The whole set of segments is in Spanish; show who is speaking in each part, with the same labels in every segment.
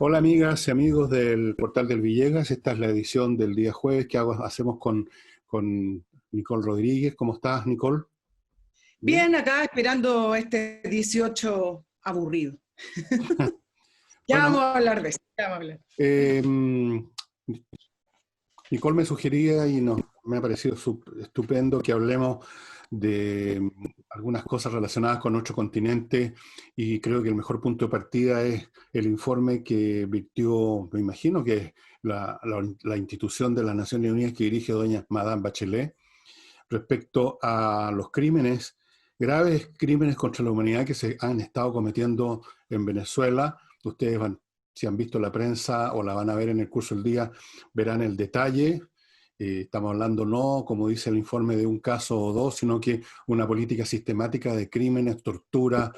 Speaker 1: Hola amigas y amigos del Portal del Villegas, esta es la edición del día jueves que hacemos con Nicole Rodríguez. ¿Cómo estás, Nicole? ¿Bien?
Speaker 2: Bien, acá esperando este 18 aburrido. Ya vamos
Speaker 1: Bueno,
Speaker 2: a hablar de eso. Ya vamos a hablar.
Speaker 1: eh, Nicole me sugería y me ha parecido estupendo que hablemos de algunas cosas relacionadas con nuestro continente y creo que el mejor punto de partida es el informe que virtió, me imagino que es la institución de las Naciones Unidas que dirige doña Madame Bachelet respecto a los crímenes, graves crímenes contra la humanidad que se han estado cometiendo en Venezuela. Ustedes si han visto la prensa o la van a ver en el curso del día, verán el detalle. Estamos hablando no, como dice el informe, de un caso o dos, sino que una política sistemática de crímenes, tortura,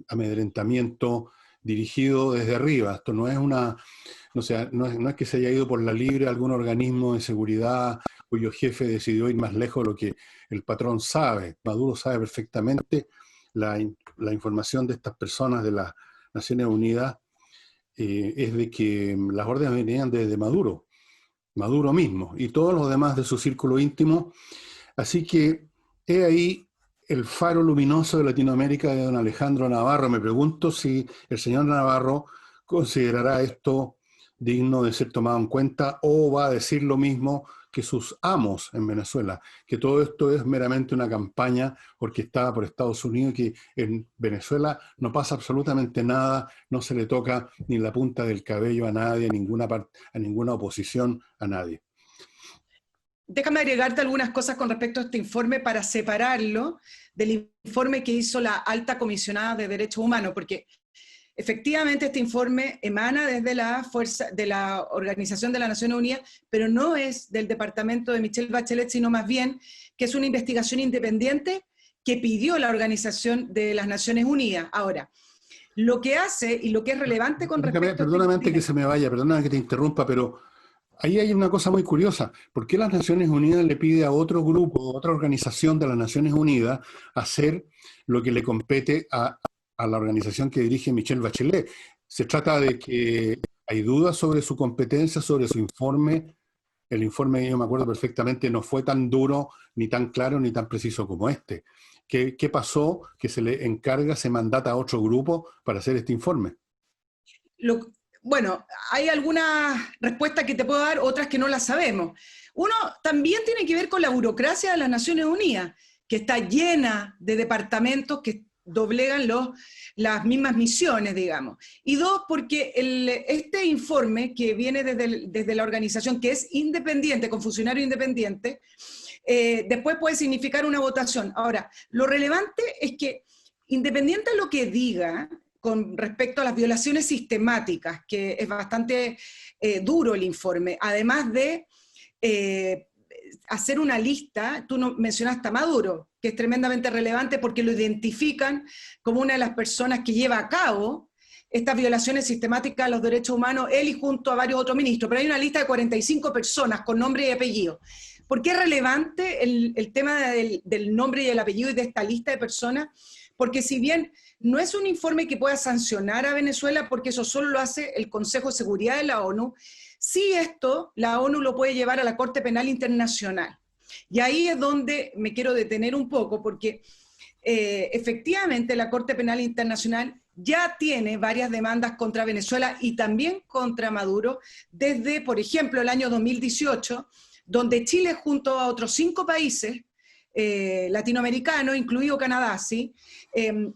Speaker 1: amedrentamiento dirigido desde arriba. Esto no es no es que se haya ido por la libre algún organismo de seguridad cuyo jefe decidió ir más lejos de lo que el patrón sabe. Maduro sabe perfectamente la información de estas personas de las Naciones Unidas, es de que las órdenes venían desde Maduro mismo y todos los demás de su círculo íntimo. Así que he ahí el faro luminoso de Latinoamérica de don Alejandro Navarro. Me pregunto si el señor Navarro considerará esto digno de ser tomado en cuenta o va a decir lo mismo que sus amos en Venezuela, que todo esto es meramente una campaña orquestada por Estados Unidos, que en Venezuela no pasa absolutamente nada, no se le toca ni la punta del cabello a nadie, a ninguna oposición, a nadie.
Speaker 2: Déjame agregarte algunas cosas con respecto a este informe para separarlo del informe que hizo la alta comisionada de Derechos Humanos, porque efectivamente este informe emana desde de la Organización de las Naciones Unidas, pero no es del departamento de Michelle Bachelet, sino más bien que es una investigación independiente que pidió la Organización de las Naciones Unidas. Ahora, lo que hace y lo que es relevante con respecto a este
Speaker 1: Perdóname antes que
Speaker 2: informe.
Speaker 1: se me vaya, perdóname que te interrumpa, pero ahí hay una cosa muy curiosa. ¿Por qué las Naciones Unidas le pide a otro grupo, otra organización de las Naciones Unidas, hacer lo que le compete a la organización que dirige Michelle Bachelet? Se trata de que hay dudas sobre su competencia, sobre su informe. El informe, yo me acuerdo perfectamente, no fue tan duro, ni tan claro, ni tan preciso como este. ¿Qué pasó? Que se le encarga, se mandata a otro grupo para hacer este informe.
Speaker 2: Lo, bueno, hay algunas respuestas que te puedo dar, otras que no las sabemos. Uno también tiene que ver con la burocracia de las Naciones Unidas, que está llena de departamentos que doblegan las mismas misiones, digamos. Y dos, porque este informe que viene desde la organización, que es independiente, con funcionario independiente, después puede significar una votación. Ahora, lo relevante es que, independiente de lo que diga, con respecto a las violaciones sistemáticas, que es bastante duro el informe, además de hacer una lista, tú no, mencionaste a Maduro, que es tremendamente relevante porque lo identifican como una de las personas que lleva a cabo estas violaciones sistemáticas a los derechos humanos, él y junto a varios otros ministros, pero hay una lista de 45 personas con nombre y apellido. ¿Por qué es relevante el tema del nombre y el apellido y de esta lista de personas? Porque si bien no es un informe que pueda sancionar a Venezuela, porque eso solo lo hace el Consejo de Seguridad de la ONU, sí esto la ONU lo puede llevar a la Corte Penal Internacional. Y ahí es donde me quiero detener un poco, porque efectivamente la Corte Penal Internacional ya tiene varias demandas contra Venezuela y también contra Maduro, desde, por ejemplo, el año 2018, donde Chile junto a otros 5 países latinoamericanos, incluido Canadá, ¿sí?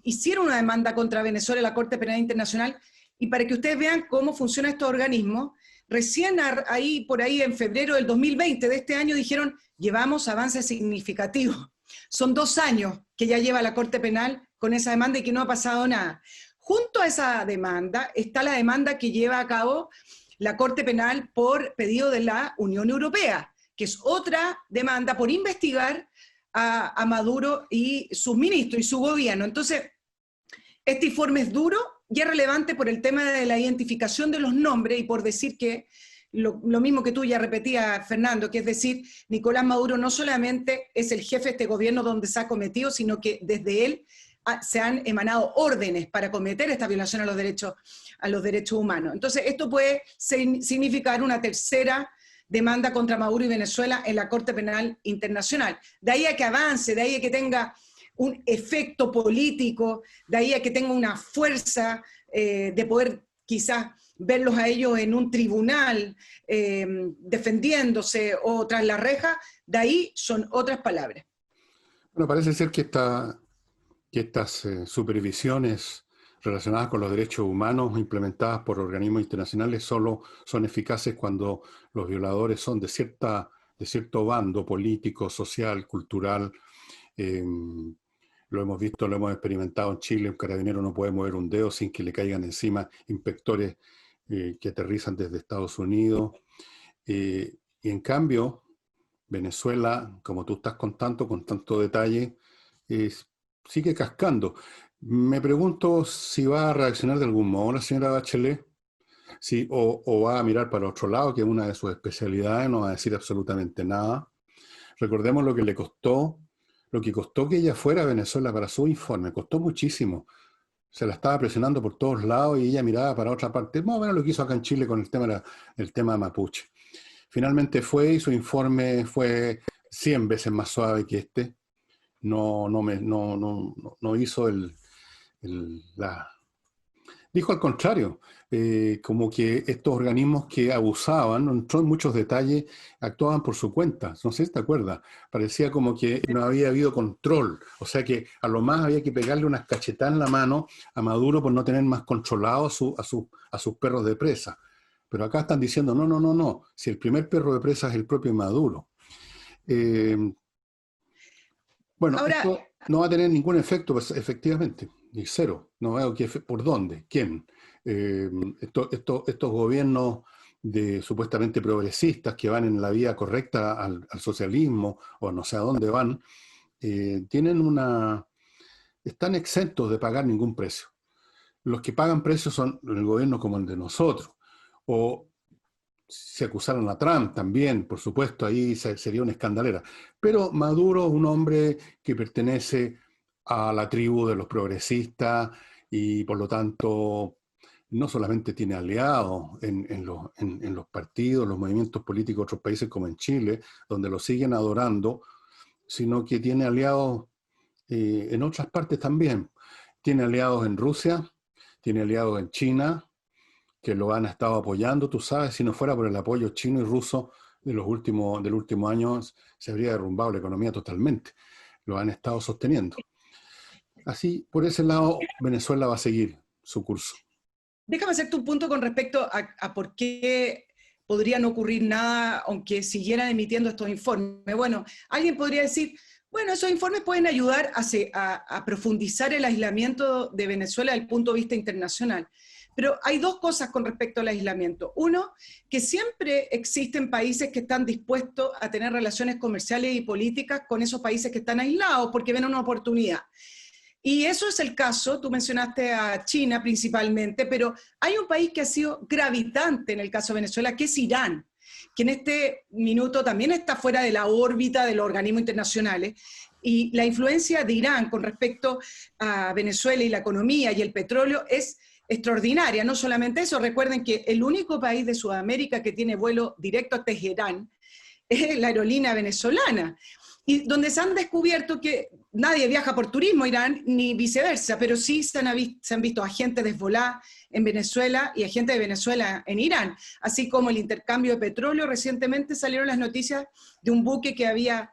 Speaker 2: Hicieron una demanda contra Venezuela en la Corte Penal Internacional, y para que ustedes vean cómo funcionan estos organismos, recién ahí, por ahí en febrero del 2020 de este año dijeron, llevamos avances significativos. Son 2 años que ya lleva la Corte Penal con esa demanda y que no ha pasado nada. Junto a esa demanda está la demanda que lleva a cabo la Corte Penal por pedido de la Unión Europea, que es otra demanda por investigar a Maduro y sus ministros y su gobierno. Entonces, este informe es duro y es relevante por el tema de la identificación de los nombres y por decir que lo mismo que tú ya repetías, Fernando, que es decir, Nicolás Maduro no solamente es el jefe de este gobierno donde se ha cometido, sino que desde él se han emanado órdenes para cometer esta violación a los derechos humanos. Entonces, esto puede significar una tercera demanda contra Maduro y Venezuela en la Corte Penal Internacional. De ahí a que avance, de ahí a que tenga un efecto político, de ahí a que tenga una fuerza de poder quizás verlos a ellos en un tribunal defendiéndose o tras la reja, de ahí son otras palabras.
Speaker 1: Bueno, parece ser que estas supervisiones relacionadas con los derechos humanos implementadas por organismos internacionales solo son eficaces cuando los violadores son de cierto bando político, social, cultural. Lo hemos visto, lo hemos experimentado en Chile. Un carabinero no puede mover un dedo sin que le caigan encima inspectores que aterrizan desde Estados Unidos. Y en cambio, Venezuela, como tú estás contando con tanto detalle, sigue cascando. Me pregunto si va a reaccionar de algún modo la señora Bachelet, o va a mirar para otro lado, que es una de sus especialidades, no va a decir absolutamente nada. Recordemos lo que costó que ella fuera a Venezuela para su informe, costó muchísimo. Se la estaba presionando por todos lados y ella miraba para otra parte, más o menos lo que hizo acá en Chile con el tema mapuche. Finalmente fue y su informe fue 100 veces más suave que este. No hizo Dijo al contrario, como que estos organismos que abusaban, no entró en muchos detalles, actuaban por su cuenta. No sé si te acuerdas. Parecía como que no había habido control. O sea que a lo más había que pegarle unas cachetadas en la mano a Maduro por no tener más controlado a sus perros de presa. Pero acá están diciendo, no. Si el primer perro de presa es el propio Maduro. Bueno,
Speaker 2: Ahora,
Speaker 1: esto no va a tener ningún efecto, pues, efectivamente, ni cero. No veo por dónde, quién. Estos gobiernos supuestamente progresistas que van en la vía correcta al socialismo o no sé a dónde van, están exentos de pagar ningún precio. Los que pagan precios son el gobierno como el de nosotros. O se acusaron a Trump también, por supuesto, ahí sería una escandalera. Pero Maduro es un hombre que pertenece a la tribu de los progresistas y por lo tanto no solamente tiene aliados en los partidos, los movimientos políticos de otros países como en Chile, donde lo siguen adorando, sino que tiene aliados en otras partes también. Tiene aliados en Rusia, tiene aliados en China, que lo han estado apoyando. Tú sabes, si no fuera por el apoyo chino y ruso del último año, se habría derrumbado la economía totalmente. Lo han estado sosteniendo. Así, por ese lado, Venezuela va a seguir su curso.
Speaker 2: Déjame hacerte un punto con respecto a por qué podría no ocurrir nada aunque siguieran emitiendo estos informes. Bueno, alguien podría decir, bueno, esos informes pueden ayudar a profundizar el aislamiento de Venezuela desde el punto de vista internacional. Pero hay dos cosas con respecto al aislamiento. Uno, que siempre existen países que están dispuestos a tener relaciones comerciales y políticas con esos países que están aislados porque ven una oportunidad. Y eso es el caso, tú mencionaste a China principalmente, pero hay un país que ha sido gravitante en el caso de Venezuela, que es Irán, que en este minuto también está fuera de la órbita de los organismos internacionales. Y la influencia de Irán con respecto a Venezuela y la economía y el petróleo es extraordinaria. No solamente eso, recuerden que el único país de Sudamérica que tiene vuelo directo a Teherán es la aerolínea venezolana, y donde se han descubierto que nadie viaja por turismo a Irán, ni viceversa, pero sí se han visto agentes de Hezbollah en Venezuela y agentes de Venezuela en Irán, así como el intercambio de petróleo. Recientemente salieron las noticias de un buque que había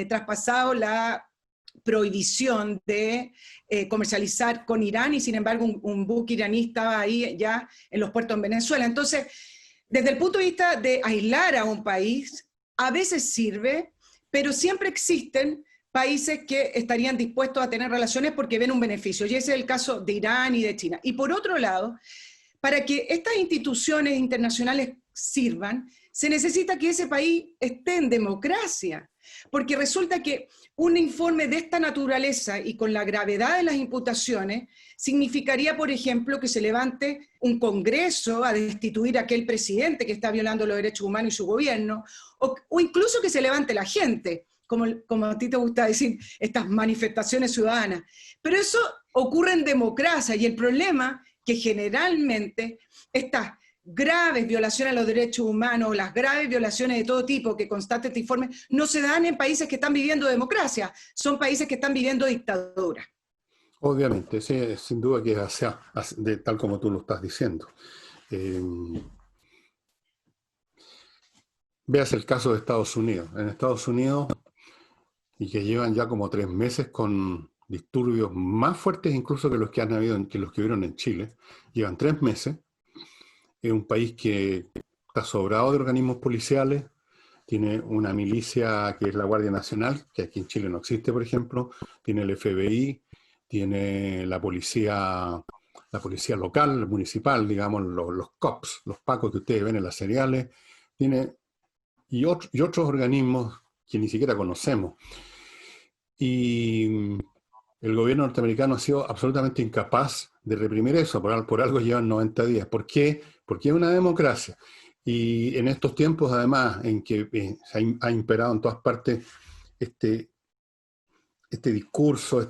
Speaker 2: traspasado la prohibición de comercializar con Irán, y sin embargo un buque iraní estaba ahí ya en los puertos en Venezuela. Entonces, desde el punto de vista de aislar a un país, a veces sirve, pero siempre existen países que estarían dispuestos a tener relaciones porque ven un beneficio, y ese es el caso de Irán y de China. Y por otro lado, para que estas instituciones internacionales sirvan, se necesita que ese país esté en democracia, porque resulta que un informe de esta naturaleza y con la gravedad de las imputaciones significaría, por ejemplo, que se levante un congreso a destituir a aquel presidente que está violando los derechos humanos y su gobierno, o incluso que se levante la gente, como a ti te gusta decir, estas manifestaciones ciudadanas. Pero eso ocurre en democracia, y el problema que generalmente estas graves violaciones a los derechos humanos, las graves violaciones de todo tipo que constata este informe, no se dan en países que están viviendo democracia, son países que están viviendo dictadura.
Speaker 1: Obviamente, sí, sin duda que sea tal como tú lo estás diciendo. Veas el caso de Estados Unidos. En Estados Unidos, y que llevan ya como 3 meses con disturbios más fuertes incluso que los que han habido, que los que hubieron en Chile, llevan 3 meses. Es un país que está sobrado de organismos policiales, tiene una milicia que es la Guardia Nacional, que aquí en Chile no existe, por ejemplo, tiene el FBI, tiene la policía local, municipal, digamos, los COPS, los pacos que ustedes ven en las seriales, tiene, y otros organismos que ni siquiera conocemos. Y el gobierno norteamericano ha sido absolutamente incapaz de reprimir eso, por algo llevan 90 días. ¿Por qué? Porque es una democracia. Y en estos tiempos, además, en que ha imperado en todas partes este discurso,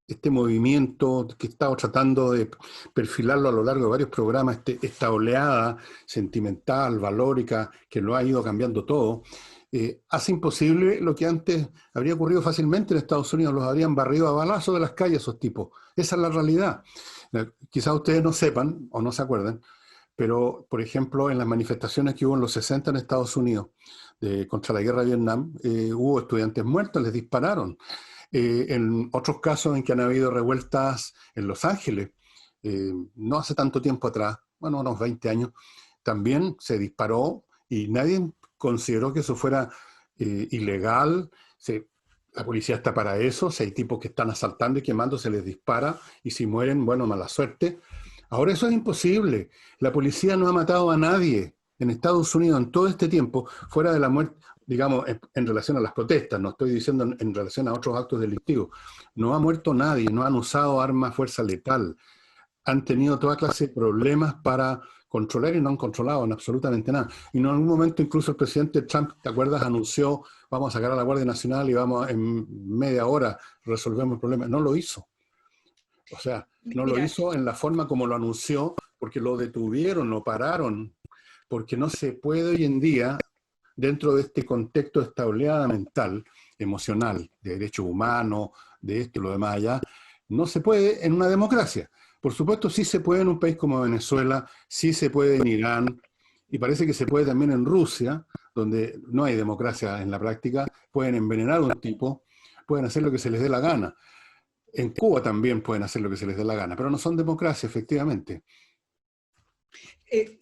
Speaker 1: este movimiento que he estado tratando de perfilarlo a lo largo de varios programas, esta oleada sentimental, valórica, que lo ha ido cambiando todo, hace imposible lo que antes habría ocurrido fácilmente en Estados Unidos. Los habrían barrido a balazos de las calles esos tipos. Esa es la realidad. Quizás ustedes no sepan o no se acuerden, pero, por ejemplo, en las manifestaciones que hubo en los 60 en Estados Unidos contra la guerra de Vietnam, hubo estudiantes muertos, les dispararon. En otros casos en que han habido revueltas en Los Ángeles, no hace tanto tiempo atrás, bueno, unos 20 años, también se disparó y nadie consideró que eso fuera ilegal. La policía está para eso, si hay tipos que están asaltando y quemando, se les dispara, y si mueren, bueno, mala suerte. Ahora eso es imposible. La policía no ha matado a nadie en Estados Unidos en todo este tiempo, fuera de la muerte, digamos, en relación a las protestas, no estoy diciendo en relación a otros actos delictivos. No ha muerto nadie, no han usado armas, fuerza letal. Han tenido toda clase de problemas para controlar y no han controlado en absolutamente nada. Y en algún momento incluso el presidente Trump, ¿te acuerdas?, anunció, vamos a sacar a la Guardia Nacional y vamos en media hora resolvemos el problema. No lo hizo. O sea, no lo hizo en la forma como lo anunció, porque lo detuvieron, lo pararon, porque no se puede hoy en día, dentro de este contexto de esta oleada mental, emocional, de derechos humanos, de esto y lo demás allá, no se puede en una democracia. Por supuesto, sí se puede en un país como Venezuela, sí se puede en Irán, y parece que se puede también en Rusia, donde no hay democracia en la práctica, pueden envenenar a un tipo, pueden hacer lo que se les dé la gana. En Cuba también pueden hacer lo que se les dé la gana, pero no son democracia, efectivamente.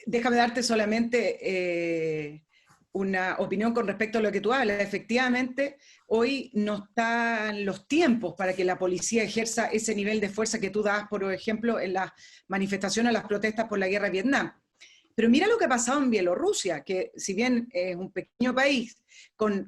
Speaker 2: Déjame darte solamente una opinión con respecto a lo que tú hablas. Efectivamente, hoy no están los tiempos para que la policía ejerza ese nivel de fuerza que tú das, por ejemplo, en las manifestaciones, las protestas por la guerra de Vietnam. Pero mira lo que ha pasado en Bielorrusia, que si bien es un pequeño país,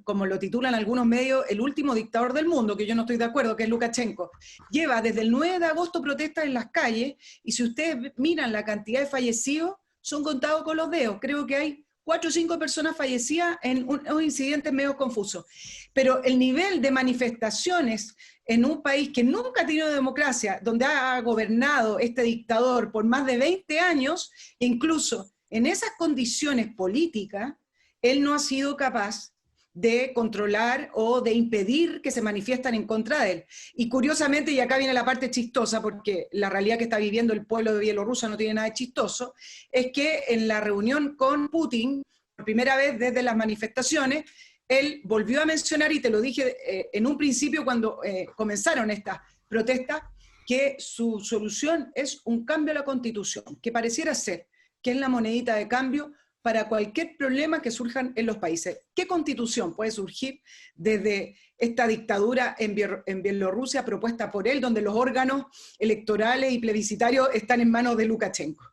Speaker 2: como lo titulan algunos medios, el último dictador del mundo, que yo no estoy de acuerdo, que es Lukashenko, lleva desde el 9 de agosto protestas en las calles, y si ustedes miran la cantidad de fallecidos, son contados con los dedos. Creo que hay 4 o 5 personas fallecidas en unos incidentes medio confusos. Pero el nivel de manifestaciones en un país que nunca ha tenido democracia, donde ha gobernado este dictador por más de 20 años, incluso en esas condiciones políticas, él no ha sido capaz de controlar o de impedir que se manifiestan en contra de él. Y curiosamente, y acá viene la parte chistosa, porque la realidad que está viviendo el pueblo de Bielorrusia no tiene nada de chistoso, es que en la reunión con Putin, por primera vez desde las manifestaciones, él volvió a mencionar, y te lo dije en un principio cuando comenzaron estas protestas, que su solución es un cambio a la Constitución, que pareciera ser que es la monedita de cambio para cualquier problema que surjan en los países. ¿Qué constitución puede surgir desde esta dictadura en Bielorrusia propuesta por él, donde los órganos electorales y plebiscitarios están en manos de Lukashenko?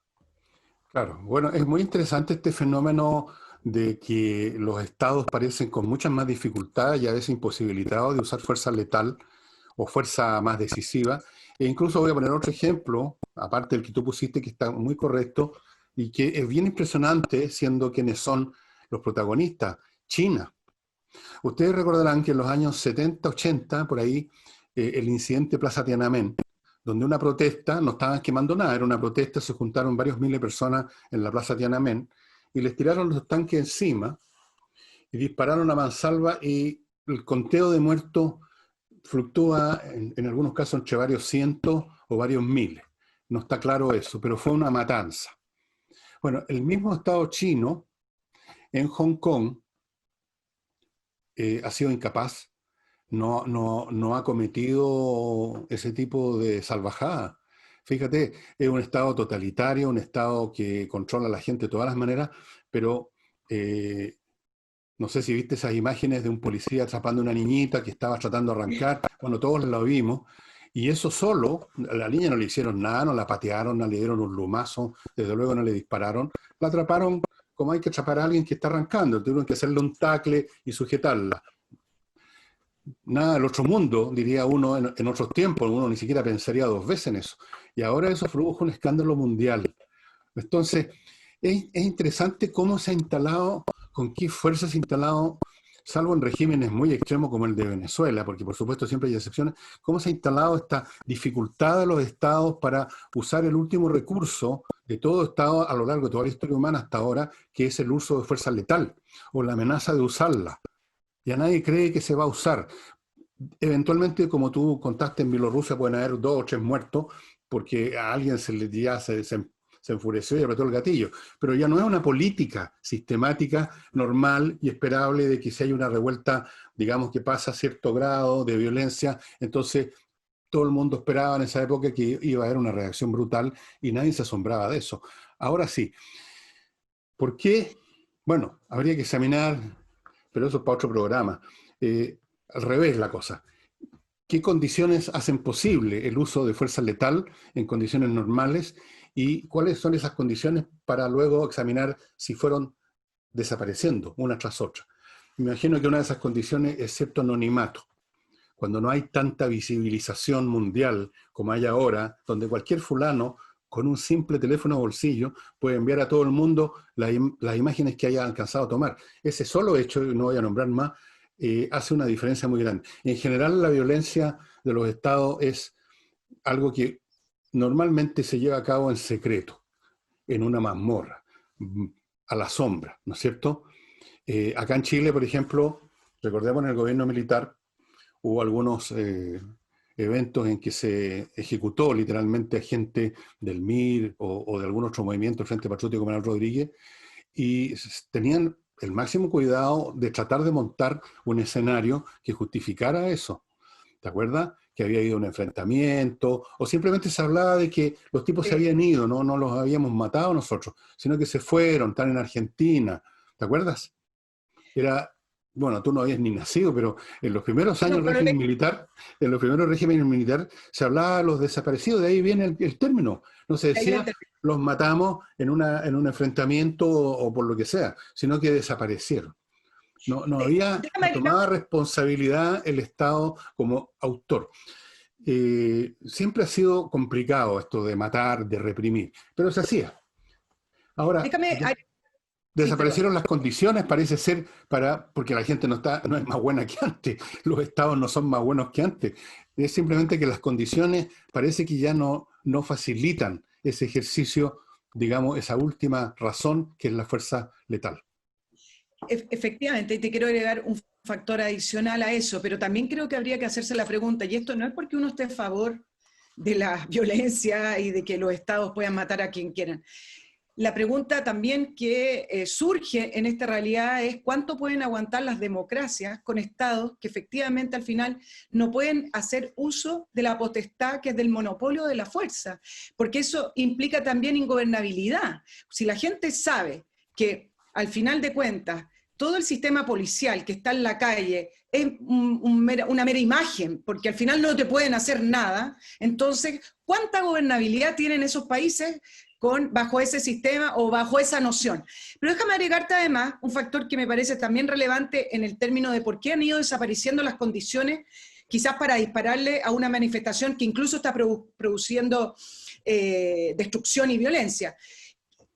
Speaker 1: Claro, bueno, es muy interesante este fenómeno de que los estados parecen con muchas más dificultades y a veces imposibilitados de usar fuerza letal o fuerza más decisiva. E incluso voy a poner otro ejemplo, aparte del que tú pusiste, que está muy correcto, y que es bien impresionante, siendo quienes son los protagonistas. China. Ustedes recordarán que en los años 70, 80, por ahí, el incidente Plaza Tiananmen, donde una protesta, no estaban quemando nada, era una protesta, se juntaron varios miles de personas en la Plaza Tiananmen y les tiraron los tanques encima y dispararon a mansalva y el conteo de muertos fluctúa en algunos casos entre varios cientos o varios miles. No está claro eso, pero fue una matanza. Bueno, el mismo Estado chino en Hong Kong ha sido incapaz, no ha cometido ese tipo de salvajada. Fíjate, es un Estado totalitario, un Estado que controla a la gente de todas las maneras, pero no sé si viste esas imágenes de un policía atrapando a una niñita que estaba tratando de arrancar. Bueno, todos lo vimos. Y eso solo, a la niña no le hicieron nada, no la patearon, no le dieron un lumazo, desde luego no le dispararon. La atraparon como hay que atrapar a alguien que está arrancando. Tuvieron que hacerle un tacle y sujetarla. Nada del otro mundo, diría uno en otros tiempos. Uno ni siquiera pensaría dos veces en eso. Y ahora eso produjo un escándalo mundial. Entonces, es interesante cómo se ha instalado, con qué fuerza se ha instalado, salvo en regímenes muy extremos como el de Venezuela, porque por supuesto siempre hay excepciones, cómo se ha instalado esta dificultad de los estados para usar el último recurso de todo estado a lo largo de toda la historia humana hasta ahora, que es el uso de fuerza letal o la amenaza de usarla. Ya nadie cree que se va a usar. Eventualmente, como tú contaste, en Bielorrusia pueden haber 2 o 3 muertos porque a alguien se enfureció y apretó el gatillo. Pero ya no es una política sistemática, normal y esperable de que si hay una revuelta, digamos, que pasa a cierto grado de violencia, entonces todo el mundo esperaba en esa época que iba a haber una reacción brutal y nadie se asombraba de eso. Ahora sí, ¿por qué? Bueno, habría que examinar, pero eso es para otro programa. Al revés la cosa. ¿Qué condiciones hacen posible el uso de fuerza letal en condiciones normales y cuáles son esas condiciones para luego examinar si fueron desapareciendo una tras otra? Me imagino que una de esas condiciones es cierto anonimato. Cuando no hay tanta visibilización mundial como hay ahora, donde cualquier fulano con un simple teléfono de bolsillo puede enviar a todo el mundo las imágenes que haya alcanzado a tomar. Ese solo hecho, y no voy a nombrar más, hace una diferencia muy grande. En general, la violencia de los estados es algo que normalmente se lleva a cabo en secreto, en una mazmorra, a la sombra, ¿no es cierto? Acá en Chile, por ejemplo, recordemos en el gobierno militar, hubo algunos eventos en que se ejecutó literalmente a gente del MIR o de algún otro movimiento, el Frente Patriótico Manuel Rodríguez, y tenían el máximo cuidado de tratar de montar un escenario que justificara eso. ¿Te acuerdas? Que había ido un enfrentamiento, o simplemente se hablaba de que los tipos se habían ido, no los habíamos matado nosotros, sino que se fueron, están en Argentina. ¿Te acuerdas? Era, bueno, tú no habías ni nacido, pero en los primeros años del régimen militar, en los primeros regímenes militares, se hablaba de los desaparecidos, de ahí viene el término. No se decía, los matamos en un enfrentamiento o por lo que sea, sino que desaparecieron. No había tomado responsabilidad el Estado como autor. Siempre ha sido complicado esto de matar, de reprimir, pero se hacía. Ahora, desaparecieron las condiciones, parece ser, porque la gente no es más buena que antes, los estados no son más buenos que antes. Es simplemente que las condiciones parece que ya no facilitan ese ejercicio, digamos, esa última razón que es la fuerza letal.
Speaker 2: Efectivamente, y te quiero agregar un factor adicional a eso, pero también creo que habría que hacerse la pregunta, y esto no es porque uno esté a favor de la violencia y de que los estados puedan matar a quien quieran. La pregunta también que surge en esta realidad es cuánto pueden aguantar las democracias con estados que efectivamente al final no pueden hacer uso de la potestad que es del monopolio de la fuerza, porque eso implica también ingobernabilidad. Si la gente sabe que al final de cuentas todo el sistema policial que está en la calle es una mera imagen, porque al final no te pueden hacer nada, entonces, ¿cuánta gobernabilidad tienen esos países bajo ese sistema o bajo esa noción? Pero déjame agregarte además un factor que me parece también relevante en el término de por qué han ido desapareciendo las condiciones, quizás para dispararle a una manifestación que incluso está produciendo destrucción y violencia.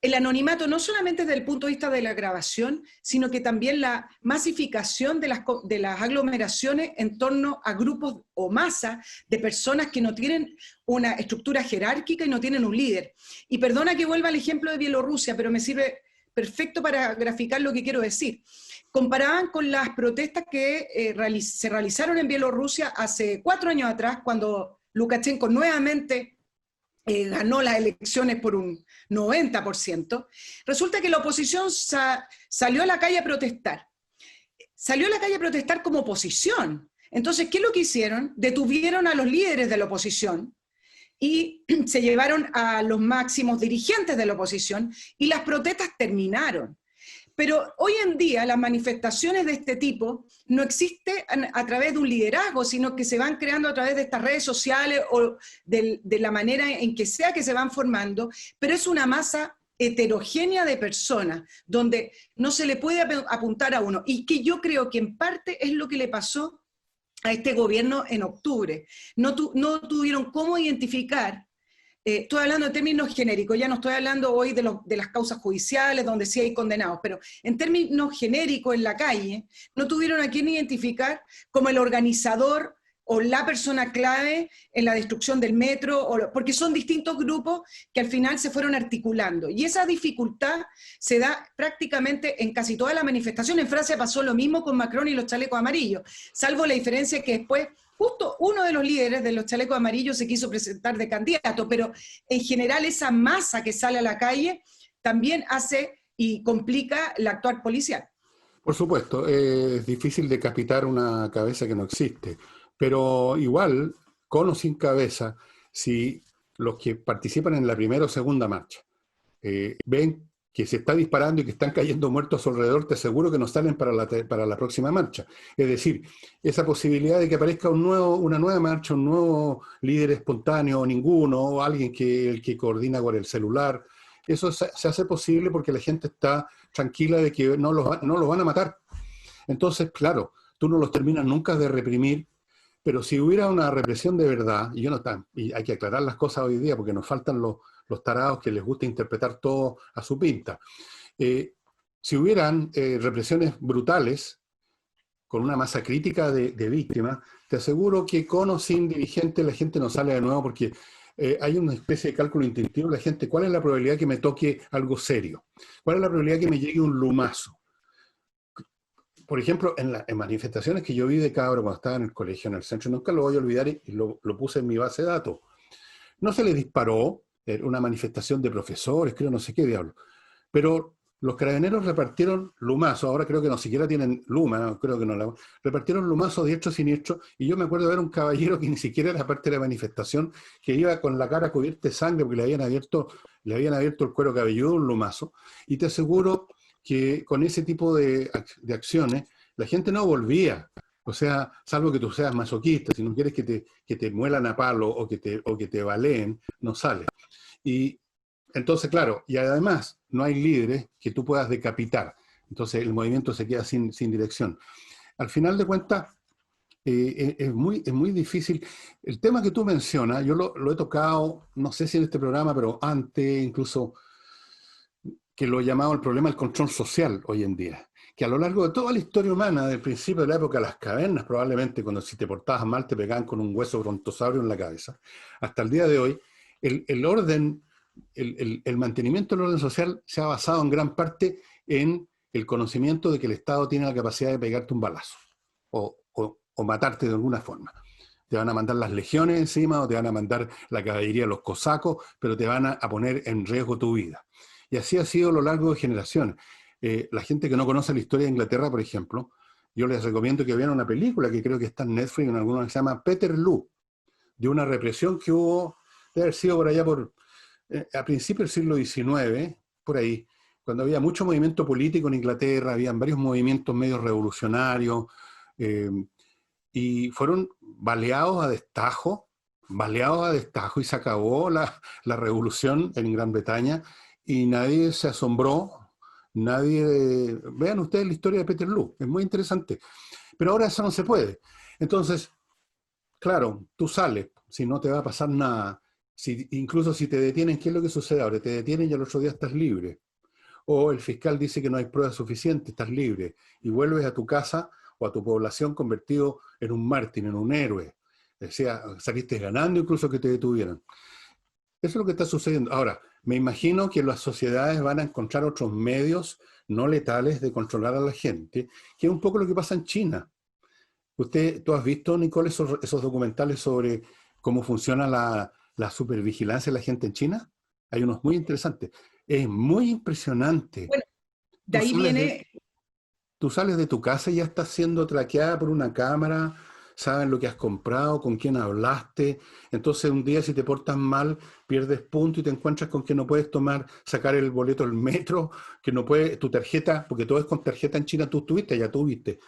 Speaker 2: el anonimato no solamente desde el punto de vista de la grabación, sino que también la masificación de las aglomeraciones en torno a grupos o masas de personas que no tienen una estructura jerárquica y no tienen un líder. Y perdona que vuelva al ejemplo de Bielorrusia, pero me sirve perfecto para graficar lo que quiero decir. Comparaban con las protestas que se realizaron en Bielorrusia hace 4 años atrás, cuando Lukashenko nuevamente ganó las elecciones por un 90%, resulta que la oposición salió a la calle a protestar. Salió a la calle a protestar como oposición. Entonces, ¿qué es lo que hicieron? Detuvieron a los líderes de la oposición y se llevaron a los máximos dirigentes de la oposición y las protestas terminaron. Pero hoy en día las manifestaciones de este tipo no existen a través de un liderazgo, sino que se van creando a través de estas redes sociales o de la manera en que sea que se van formando, pero es una masa heterogénea de personas, donde no se le puede apuntar a uno, y que yo creo que en parte es lo que le pasó a este gobierno en octubre. No tuvieron cómo identificar. Estoy hablando en términos genéricos, ya no estoy hablando hoy de las causas judiciales, donde sí hay condenados, pero en términos genéricos en la calle, no tuvieron a quién identificar como el organizador o la persona clave en la destrucción del metro, porque son distintos grupos que al final se fueron articulando. Y esa dificultad se da prácticamente en casi todas las manifestaciones. En Francia pasó lo mismo con Macron y los chalecos amarillos, salvo la diferencia que después justo uno de los líderes de los chalecos amarillos se quiso presentar de candidato, pero en general esa masa que sale a la calle también hace y complica el actuar policial.
Speaker 1: Por supuesto, es difícil decapitar una cabeza que no existe, pero igual, con o sin cabeza, si los que participan en la primera o segunda marcha ven que se está disparando y que están cayendo muertos a su alrededor, te aseguro que no salen para la próxima marcha. Es decir, esa posibilidad de que aparezca una nueva marcha, un nuevo líder espontáneo, o ninguno, o alguien el que coordina con el celular, eso se hace posible porque la gente está tranquila de que no los van a matar. Entonces, claro, tú no los terminas nunca de reprimir, pero si hubiera una represión de verdad, y hay que aclarar las cosas hoy día porque nos faltan los tarados que les gusta interpretar todo a su pinta. Si hubieran represiones brutales, con una masa crítica de víctimas, te aseguro que con o sin dirigente la gente no sale de nuevo porque hay una especie de cálculo instintivo de la gente. ¿Cuál es la probabilidad que me toque algo serio? ¿Cuál es la probabilidad que me llegue un lumazo? Por ejemplo, en manifestaciones que yo vi de cabro cuando estaba en el colegio, en el centro, nunca lo voy a olvidar y lo puse en mi base de datos. No se le disparó, era una manifestación de profesores, creo, no sé qué diablo, pero los carabineros repartieron lumazos, ahora creo que no siquiera tienen luma, no, creo que no, repartieron lumazos diestro y siniestro, y yo me acuerdo de ver un caballero que ni siquiera era parte de la manifestación, que iba con la cara cubierta de sangre porque le habían abierto el cuero cabelludo, un lumazo, y te aseguro que con ese tipo de acciones la gente no volvía. O sea, salvo que tú seas masoquista, si no quieres que te muelan a palo o que te baleen, no sale. Y entonces, claro, y además no hay líderes que tú puedas decapitar. Entonces el movimiento se queda sin dirección. Al final de cuentas, es muy difícil. El tema que tú mencionas, yo lo he tocado, no sé si en este programa, pero antes incluso, que lo he llamado el problema del control social hoy en día. Que a lo largo de toda la historia humana, del principio de la época de las cavernas, probablemente cuando si te portabas mal te pegaban con un hueso brontosaurio en la cabeza, hasta el día de hoy, el orden, el mantenimiento del orden social se ha basado en gran parte en el conocimiento de que el Estado tiene la capacidad de pegarte un balazo o matarte de alguna forma. Te van a mandar las legiones encima o te van a mandar la caballería, los cosacos, pero te van a poner en riesgo tu vida. Y así ha sido a lo largo de generaciones. La gente que no conoce la historia de Inglaterra, por ejemplo, yo les recomiendo que vean una película que creo que está en Netflix, en alguna que se llama Peterloo, de una represión que hubo, debe haber sido por allá a principios del siglo XIX, por ahí, cuando había mucho movimiento político en Inglaterra, habían varios movimientos medio revolucionarios, y fueron baleados a destajo y se acabó la revolución en Gran Bretaña y nadie se asombró. Vean ustedes la historia de Peterloo, es muy interesante. Pero ahora eso no se puede. Entonces, claro, tú sales, si no te va a pasar nada, Incluso si te detienen, ¿qué es lo que sucede ahora? Te detienen y al otro día estás libre. O el fiscal dice que no hay pruebas suficientes, estás libre. Y vuelves a tu casa o a tu población convertido en un mártir, en un héroe. O sea, saliste ganando incluso que te detuvieran. Eso es lo que está sucediendo. Ahora, me imagino que las sociedades van a encontrar otros medios no letales de controlar a la gente, que es un poco lo que pasa en China. ¿Tú has visto, Nicole, esos documentales sobre cómo funciona la supervigilancia de la gente en China? Hay unos muy interesantes. Es muy impresionante.
Speaker 2: Bueno, de
Speaker 1: Tú
Speaker 2: ahí
Speaker 1: sales de,
Speaker 2: viene,
Speaker 1: tú sales de tu casa y ya estás siendo traqueada por una cámara, saben lo que has comprado, con quién hablaste. Entonces un día si te portas mal, pierdes punto y te encuentras con que no puedes sacar el boleto del metro, que no puedes, tu tarjeta, porque todo es con tarjeta en China, tú tuviste, ya tuviste.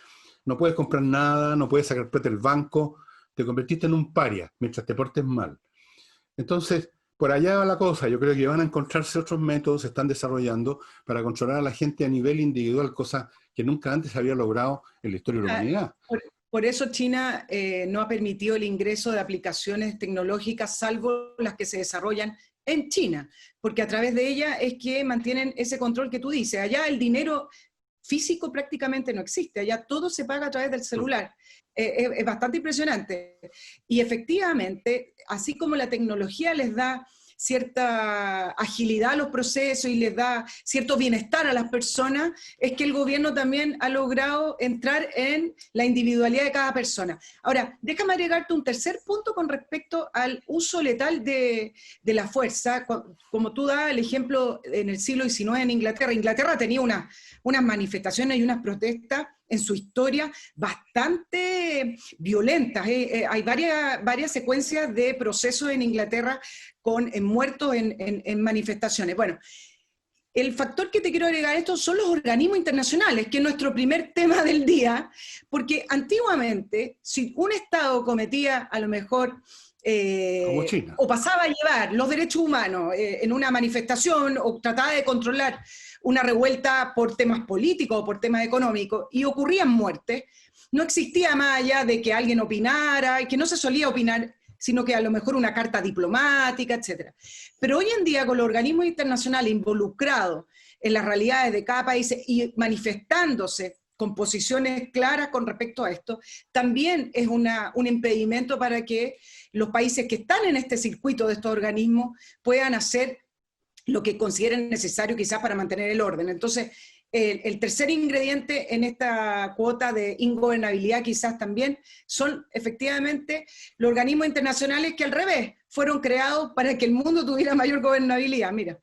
Speaker 1: No puedes comprar nada, no puedes sacar plata del banco, te convertiste en un paria mientras te portes mal. Entonces, por allá va la cosa. Yo creo que van a encontrarse otros métodos, se están desarrollando para controlar a la gente a nivel individual, cosa que nunca antes se había logrado en la historia de la humanidad.
Speaker 2: por eso China no ha permitido el ingreso de aplicaciones tecnológicas, salvo las que se desarrollan en China, porque a través de ellas es que mantienen ese control que tú dices. Allá el dinero físico prácticamente no existe, allá todo se paga a través del celular. Es bastante impresionante. Y efectivamente, así como la tecnología les da cierta agilidad a los procesos y les da cierto bienestar a las personas, es que el gobierno también ha logrado entrar en la individualidad de cada persona. Ahora, déjame agregarte un tercer punto con respecto al uso letal de la fuerza. Como tú das el ejemplo en el siglo XIX en Inglaterra. Inglaterra tenía unas manifestaciones y unas protestas en su historia bastante violentas. Hay varias secuencias de procesos en Inglaterra con muertos en manifestaciones. Bueno, el factor que te quiero agregar a esto son los organismos internacionales, que es nuestro primer tema del día, porque antiguamente, si un Estado cometía a lo mejor
Speaker 1: Como China.
Speaker 2: o pasaba a llevar los derechos humanos en una manifestación o trataba de controlar una revuelta por temas políticos o por temas económicos y ocurrían muertes, no existía más allá de que alguien opinara, y que no se solía opinar, sino que a lo mejor una carta diplomática, etc. Pero hoy en día con los organismos internacionales involucrados en las realidades de cada país y manifestándose con posiciones claras con respecto a esto, también es un impedimento para que los países que están en este circuito de estos organismos puedan hacer lo que consideren necesario quizás para mantener el orden. Entonces, el tercer ingrediente en esta cuota de ingobernabilidad quizás también son efectivamente los organismos internacionales que al revés fueron creados para que el mundo tuviera mayor gobernabilidad. Mira.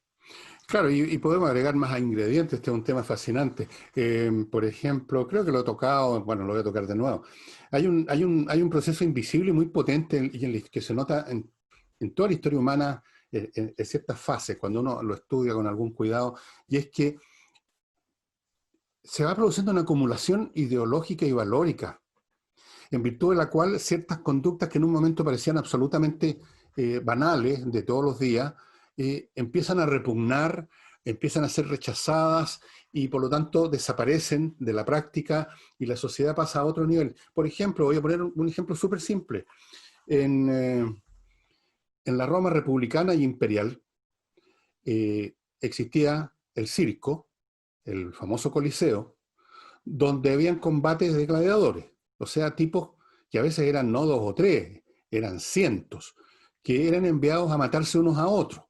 Speaker 1: Claro, y podemos agregar más ingredientes, este es un tema fascinante. Por ejemplo, creo que lo he tocado, bueno, lo voy a tocar de nuevo. Hay un proceso invisible muy potente y que se nota en toda la historia humana en ciertas fases, cuando uno lo estudia con algún cuidado, y es que se va produciendo una acumulación ideológica y valórica, en virtud de la cual ciertas conductas que en un momento parecían absolutamente banales de todos los días, empiezan a repugnar, empiezan a ser rechazadas y por lo tanto desaparecen de la práctica y la sociedad pasa a otro nivel. Por ejemplo, voy a poner un ejemplo súper simple. En la Roma republicana y imperial existía el circo, el famoso Coliseo, donde habían combates de gladiadores, o sea, tipos que a veces eran no dos o tres, eran cientos, que eran enviados a matarse unos a otros.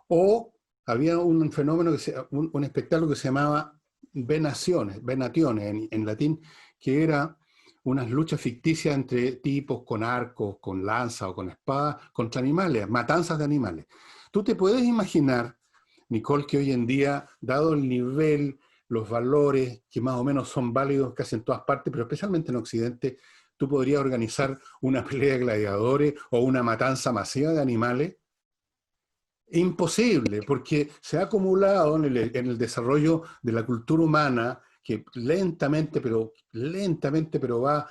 Speaker 1: O había un fenómeno, un espectáculo que se llamaba venaciones en latín, que era unas luchas ficticias entre tipos con arcos, con lanza o con espada, contra animales, matanzas de animales. ¿Tú te puedes imaginar, Nicole, que hoy en día, dado el nivel, los valores que más o menos son válidos casi en todas partes, pero especialmente en Occidente, tú podrías organizar una pelea de gladiadores o una matanza masiva de animales? Imposible, porque se ha acumulado en el desarrollo de la cultura humana, que lentamente, pero va,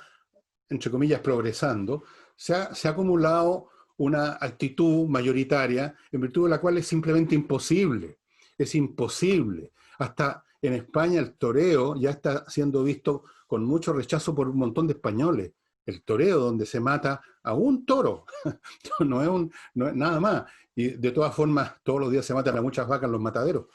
Speaker 1: entre comillas, progresando, se ha acumulado una actitud mayoritaria en virtud de la cual es simplemente imposible. Es imposible. Hasta en España el toreo ya está siendo visto con mucho rechazo por un montón de españoles. el toreo, donde se mata a un toro, no es nada más. Y de todas formas, todos los días se matan a muchas vacas en los mataderos.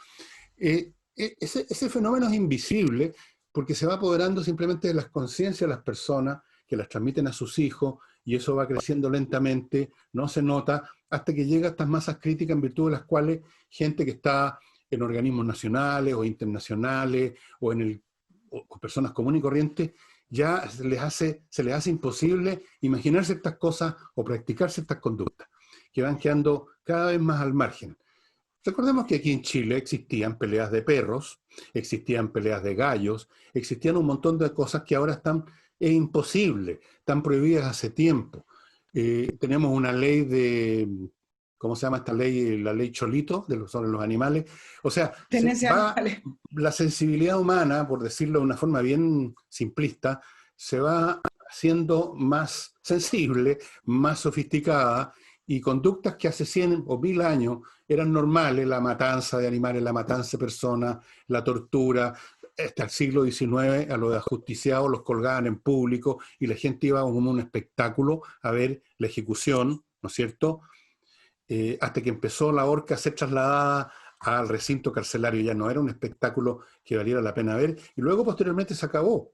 Speaker 1: Ese fenómeno es invisible porque se va apoderando simplemente de las conciencias de las personas, que las transmiten a sus hijos, y eso va creciendo lentamente, no se nota, hasta que llega a estas masas críticas en virtud de las cuales gente que está en organismos nacionales o internacionales o personas comunes y corrientes, ya se les hace imposible imaginar ciertas cosas o practicar ciertas conductas, que van quedando cada vez más al margen. Recordemos que aquí en Chile existían peleas de perros, existían peleas de gallos, existían un montón de cosas que ahora es imposible, están prohibidas hace tiempo. Tenemos una ley ¿cómo se llama esta ley? La ley Cholito, sobre los animales. O sea, la sensibilidad humana, por decirlo de una forma bien simplista, se va haciendo más sensible, más sofisticada, y conductas que hace 100 o 1000 años eran normales, la matanza de animales, la matanza de personas, la tortura, hasta el siglo XIX a los ajusticiados los colgaban en público y la gente iba como un espectáculo a ver la ejecución, ¿no es cierto? Hasta que empezó la horca a ser trasladada al recinto carcelario, ya no era un espectáculo que valiera la pena ver, y luego posteriormente se acabó.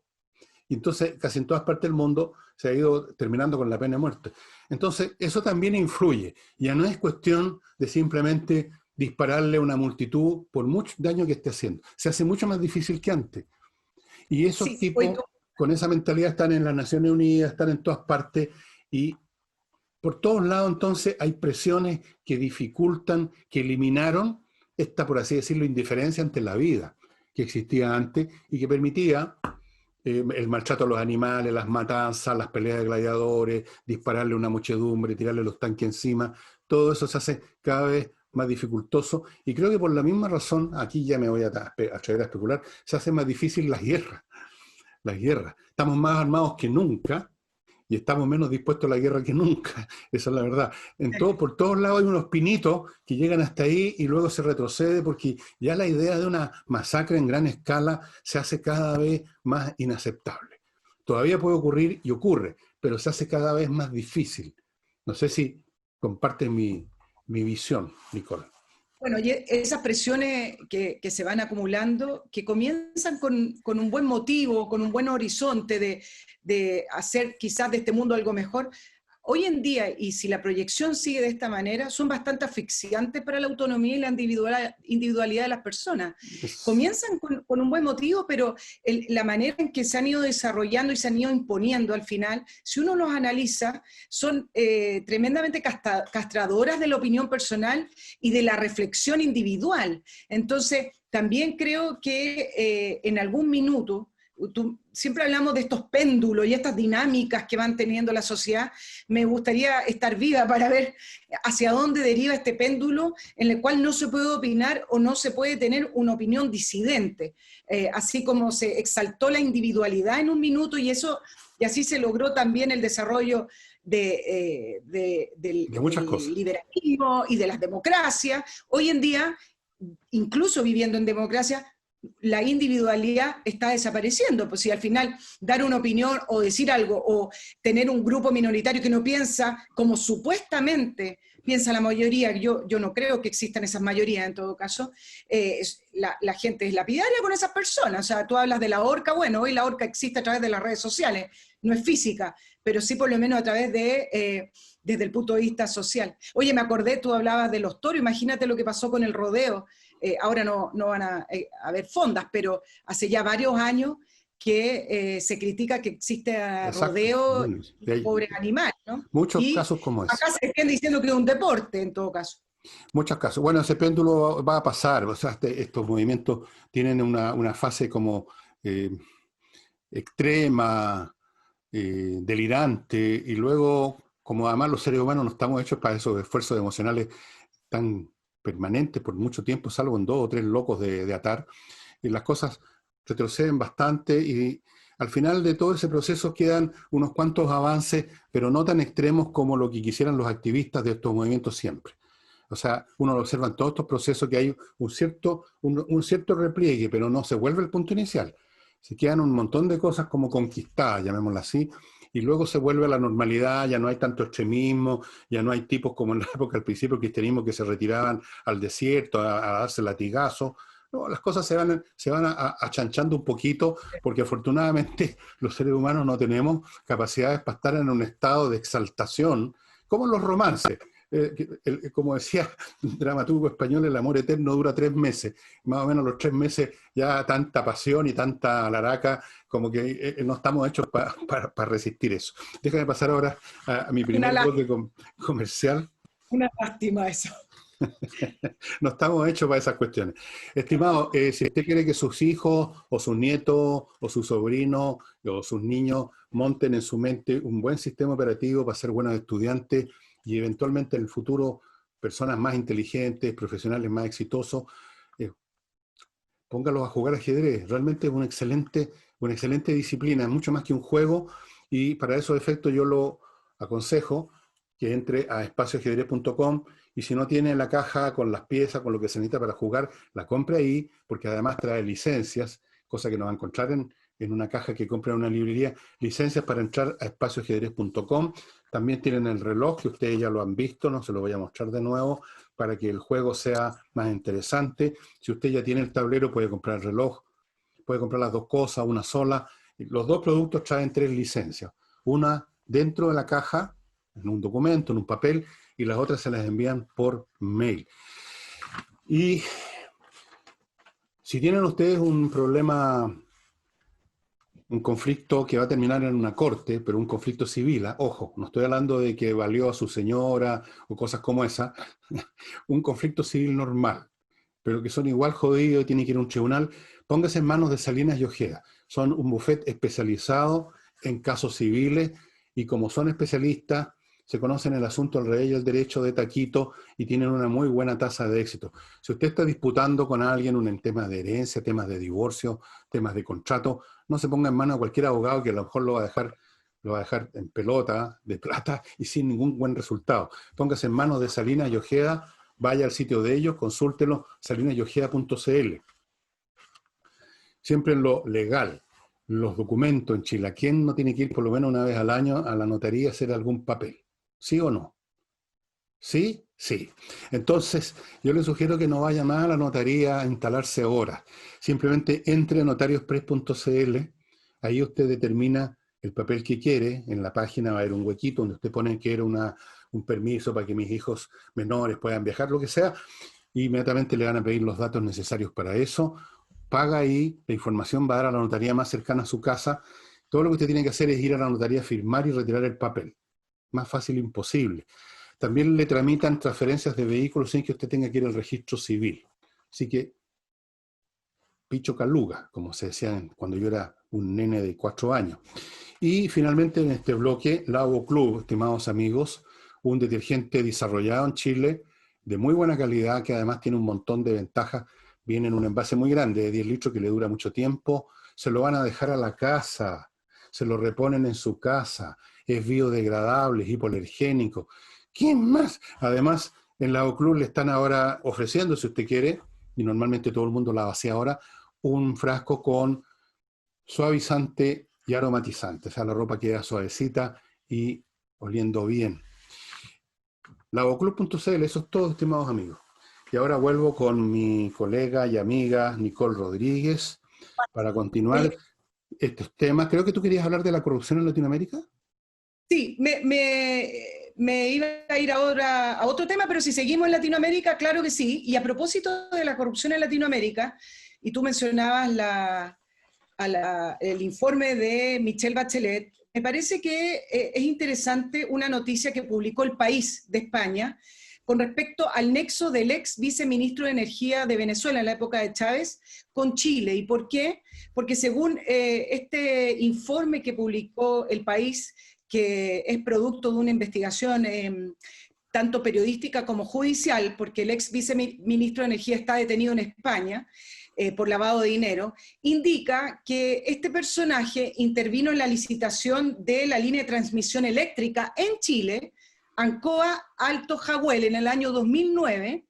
Speaker 1: Y entonces casi en todas partes del mundo se ha ido terminando con la pena de muerte. Entonces eso también influye. Ya no es cuestión de simplemente dispararle a una multitud por mucho daño que esté haciendo. Se hace mucho más difícil que antes. Y esos tipos con esa mentalidad están en las Naciones Unidas, están en todas partes, y por todos lados entonces hay presiones que dificultan, que eliminaron esta, por así decirlo, indiferencia ante la vida que existía antes y que permitía el maltrato a los animales, las matanzas, las peleas de gladiadores, dispararle a una muchedumbre, tirarle los tanques encima. Todo eso se hace cada vez más dificultoso, y creo que por la misma razón, aquí ya me voy a atrever a especular, se hace más difícil las guerras. Las guerras. Estamos más armados que nunca y estamos menos dispuestos a la guerra que nunca. Esa es la verdad. Por todos lados hay unos pinitos que llegan hasta ahí y luego se retrocede porque ya la idea de una masacre en gran escala se hace cada vez más inaceptable. Todavía puede ocurrir y ocurre, pero se hace cada vez más difícil. No sé si compartes mi visión, Nicole.
Speaker 2: Bueno, y esas presiones que se van acumulando, que comienzan con un buen motivo, con un buen horizonte de hacer quizás de este mundo algo mejor, hoy en día, y si la proyección sigue de esta manera, son bastante asfixiantes para la autonomía y la individualidad de las personas. Comienzan con un buen motivo, pero la manera en que se han ido desarrollando y se han ido imponiendo al final, si uno los analiza, son tremendamente castradoras de la opinión personal y de la reflexión individual. Entonces, también creo que en algún minuto, siempre hablamos de estos péndulos y estas dinámicas que van teniendo la sociedad. Me gustaría estar viva para ver hacia dónde deriva este péndulo en el cual no se puede opinar o no se puede tener una opinión disidente. Así como se exaltó la individualidad en un minuto y así se logró también el desarrollo del liberalismo y de las democracias. Hoy en día, incluso viviendo en democracia, la individualidad está desapareciendo, pues si al final dar una opinión o decir algo o tener un grupo minoritario que no piensa como supuestamente piensa la mayoría, yo no creo que existan esas mayorías en todo caso, la gente es lapidaria con esas personas. O sea, tú hablas de la horca, bueno, hoy la horca existe a través de las redes sociales, no es física, pero sí por lo menos a través desde el punto de vista social. Oye, me acordé, tú hablabas de los toros, imagínate lo que pasó con el rodeo. Ahora no van a haber fondas, pero hace ya varios años que se critica que existe rodeo y pobres animales, ¿no?
Speaker 1: Muchos casos como ese.
Speaker 2: Acá se están diciendo que es un deporte, en todo caso.
Speaker 1: Muchos casos. Bueno, ese péndulo va a pasar. O sea, estos movimientos tienen una fase como extrema, delirante, y luego, como además los seres humanos no estamos hechos para esos esfuerzos emocionales tan permanentes por mucho tiempo, salvo en 2 o 3 locos de atar, y las cosas retroceden bastante y al final de todo ese proceso quedan unos cuantos avances, pero no tan extremos como lo que quisieran los activistas de estos movimientos siempre. O sea, uno lo observa en todos estos procesos que hay un cierto repliegue, pero no se vuelve el punto inicial. Se quedan un montón de cosas como conquistadas, llamémoslo así, y luego se vuelve a la normalidad, ya no hay tanto extremismo, ya no hay tipos como en la época al principio del cristianismo que se retiraban al desierto a darse latigazos. No, las cosas se van achanchando un poquito, porque afortunadamente los seres humanos no tenemos capacidades para estar en un estado de exaltación, como en los romances. Como decía un dramaturgo español, el amor eterno dura 3 meses. Más o menos los 3 meses ya tanta pasión y tanta laraca, como que no estamos hechos para resistir eso. Déjame pasar ahora a mi primer bloque comercial.
Speaker 2: Una lástima eso.
Speaker 1: No estamos hechos para esas cuestiones. Estimado, si usted quiere que sus hijos o sus nietos o sus sobrinos o sus niños monten en su mente un buen sistema operativo para ser buenos estudiantes y eventualmente en el futuro personas más inteligentes, profesionales más exitosos, póngalos a jugar ajedrez. Realmente es una excelente disciplina, mucho más que un juego, y para esos efectos yo lo aconsejo que entre a espacioajedrez.com, y si no tiene la caja con las piezas, con lo que se necesita para jugar, la compre ahí, porque además trae licencias, cosa que no va a encontrar en una caja que compra en una librería, licencias para entrar a espacioajedrez.com. También tienen el reloj, que ustedes ya lo han visto, no se lo voy a mostrar de nuevo, para que el juego sea más interesante. Si usted ya tiene el tablero, puede comprar el reloj, puede comprar las dos cosas, una sola. Los dos productos traen 3 licencias. Una dentro de la caja, en un documento, en un papel, y las otras se las envían por mail. Y si tienen ustedes un problema, un conflicto que va a terminar en una corte, pero un conflicto civil, ojo, no estoy hablando de que valió a su señora o cosas como esa, un conflicto civil normal, pero que son igual jodidos y tienen que ir a un tribunal, póngase en manos de Salinas y Ojeda. Son un bufete especializado en casos civiles, y como son especialistas, se conocen el asunto al revés y al derecho de taquito y tienen una muy buena tasa de éxito. Si usted está disputando con alguien en temas de herencia, temas de divorcio, temas de contrato, no se ponga en manos a cualquier abogado que a lo mejor lo va a dejar en pelota de plata y sin ningún buen resultado. Póngase en manos de Salinas y Ojeda, vaya al sitio de ellos, consúltelo, salinasyojeda.cl. Siempre en lo legal, los documentos en Chile. ¿Quién no tiene que ir por lo menos una vez al año a la notaría a hacer algún papel? ¿Sí o no? ¿Sí? Sí. Entonces, yo le sugiero que no vaya más a la notaría a instalarse horas. Simplemente entre a notariospress.cl, ahí usted determina el papel que quiere. En la página va a haber un huequito donde usted pone que quiere un permiso para que mis hijos menores puedan viajar, lo que sea. Inmediatamente le van a pedir los datos necesarios para eso. Paga ahí, la información va a dar a la notaría más cercana a su casa. Todo lo que usted tiene que hacer es ir a la notaría, firmar y retirar el papel. Más fácil imposible. También le tramitan transferencias de vehículos sin que usted tenga que ir al registro civil. Así que, picho caluga, como se decía cuando yo era un nene de 4 años. Y finalmente en este bloque, Lago Club, estimados amigos, un detergente desarrollado en Chile, de muy buena calidad, que además tiene un montón de ventajas. Viene en un envase muy grande, de 10 litros, que le dura mucho tiempo. Se lo van a dejar a la casa, se lo reponen en su casa, es biodegradable, es hipoalergénico. ¿Quién más? Además, en Lago Club le están ahora ofreciendo, si usted quiere, y normalmente todo el mundo la vacía ahora, un frasco con suavizante y aromatizante. O sea, la ropa queda suavecita y oliendo bien. Lavoclub.cl, eso es todo, estimados amigos. Y ahora vuelvo con mi colega y amiga Nicole Rodríguez para continuar estos temas. Creo que tú querías hablar de la corrupción en Latinoamérica.
Speaker 2: Sí, me iba a ir ahora a otro tema, pero si seguimos en Latinoamérica, claro que sí. Y a propósito de la corrupción en Latinoamérica, y tú mencionabas el informe de Michelle Bachelet, me parece que es interesante una noticia que publicó El País de España con respecto al nexo del ex viceministro de Energía de Venezuela en la época de Chávez con Chile. ¿Y por qué? Porque según este informe que publicó El País, que es producto de una investigación tanto periodística como judicial, porque el ex viceministro de Energía está detenido en España por lavado de dinero, indica que este personaje intervino en la licitación de la línea de transmisión eléctrica en Chile, Ancoa Alto Jahuel, en el año 2009,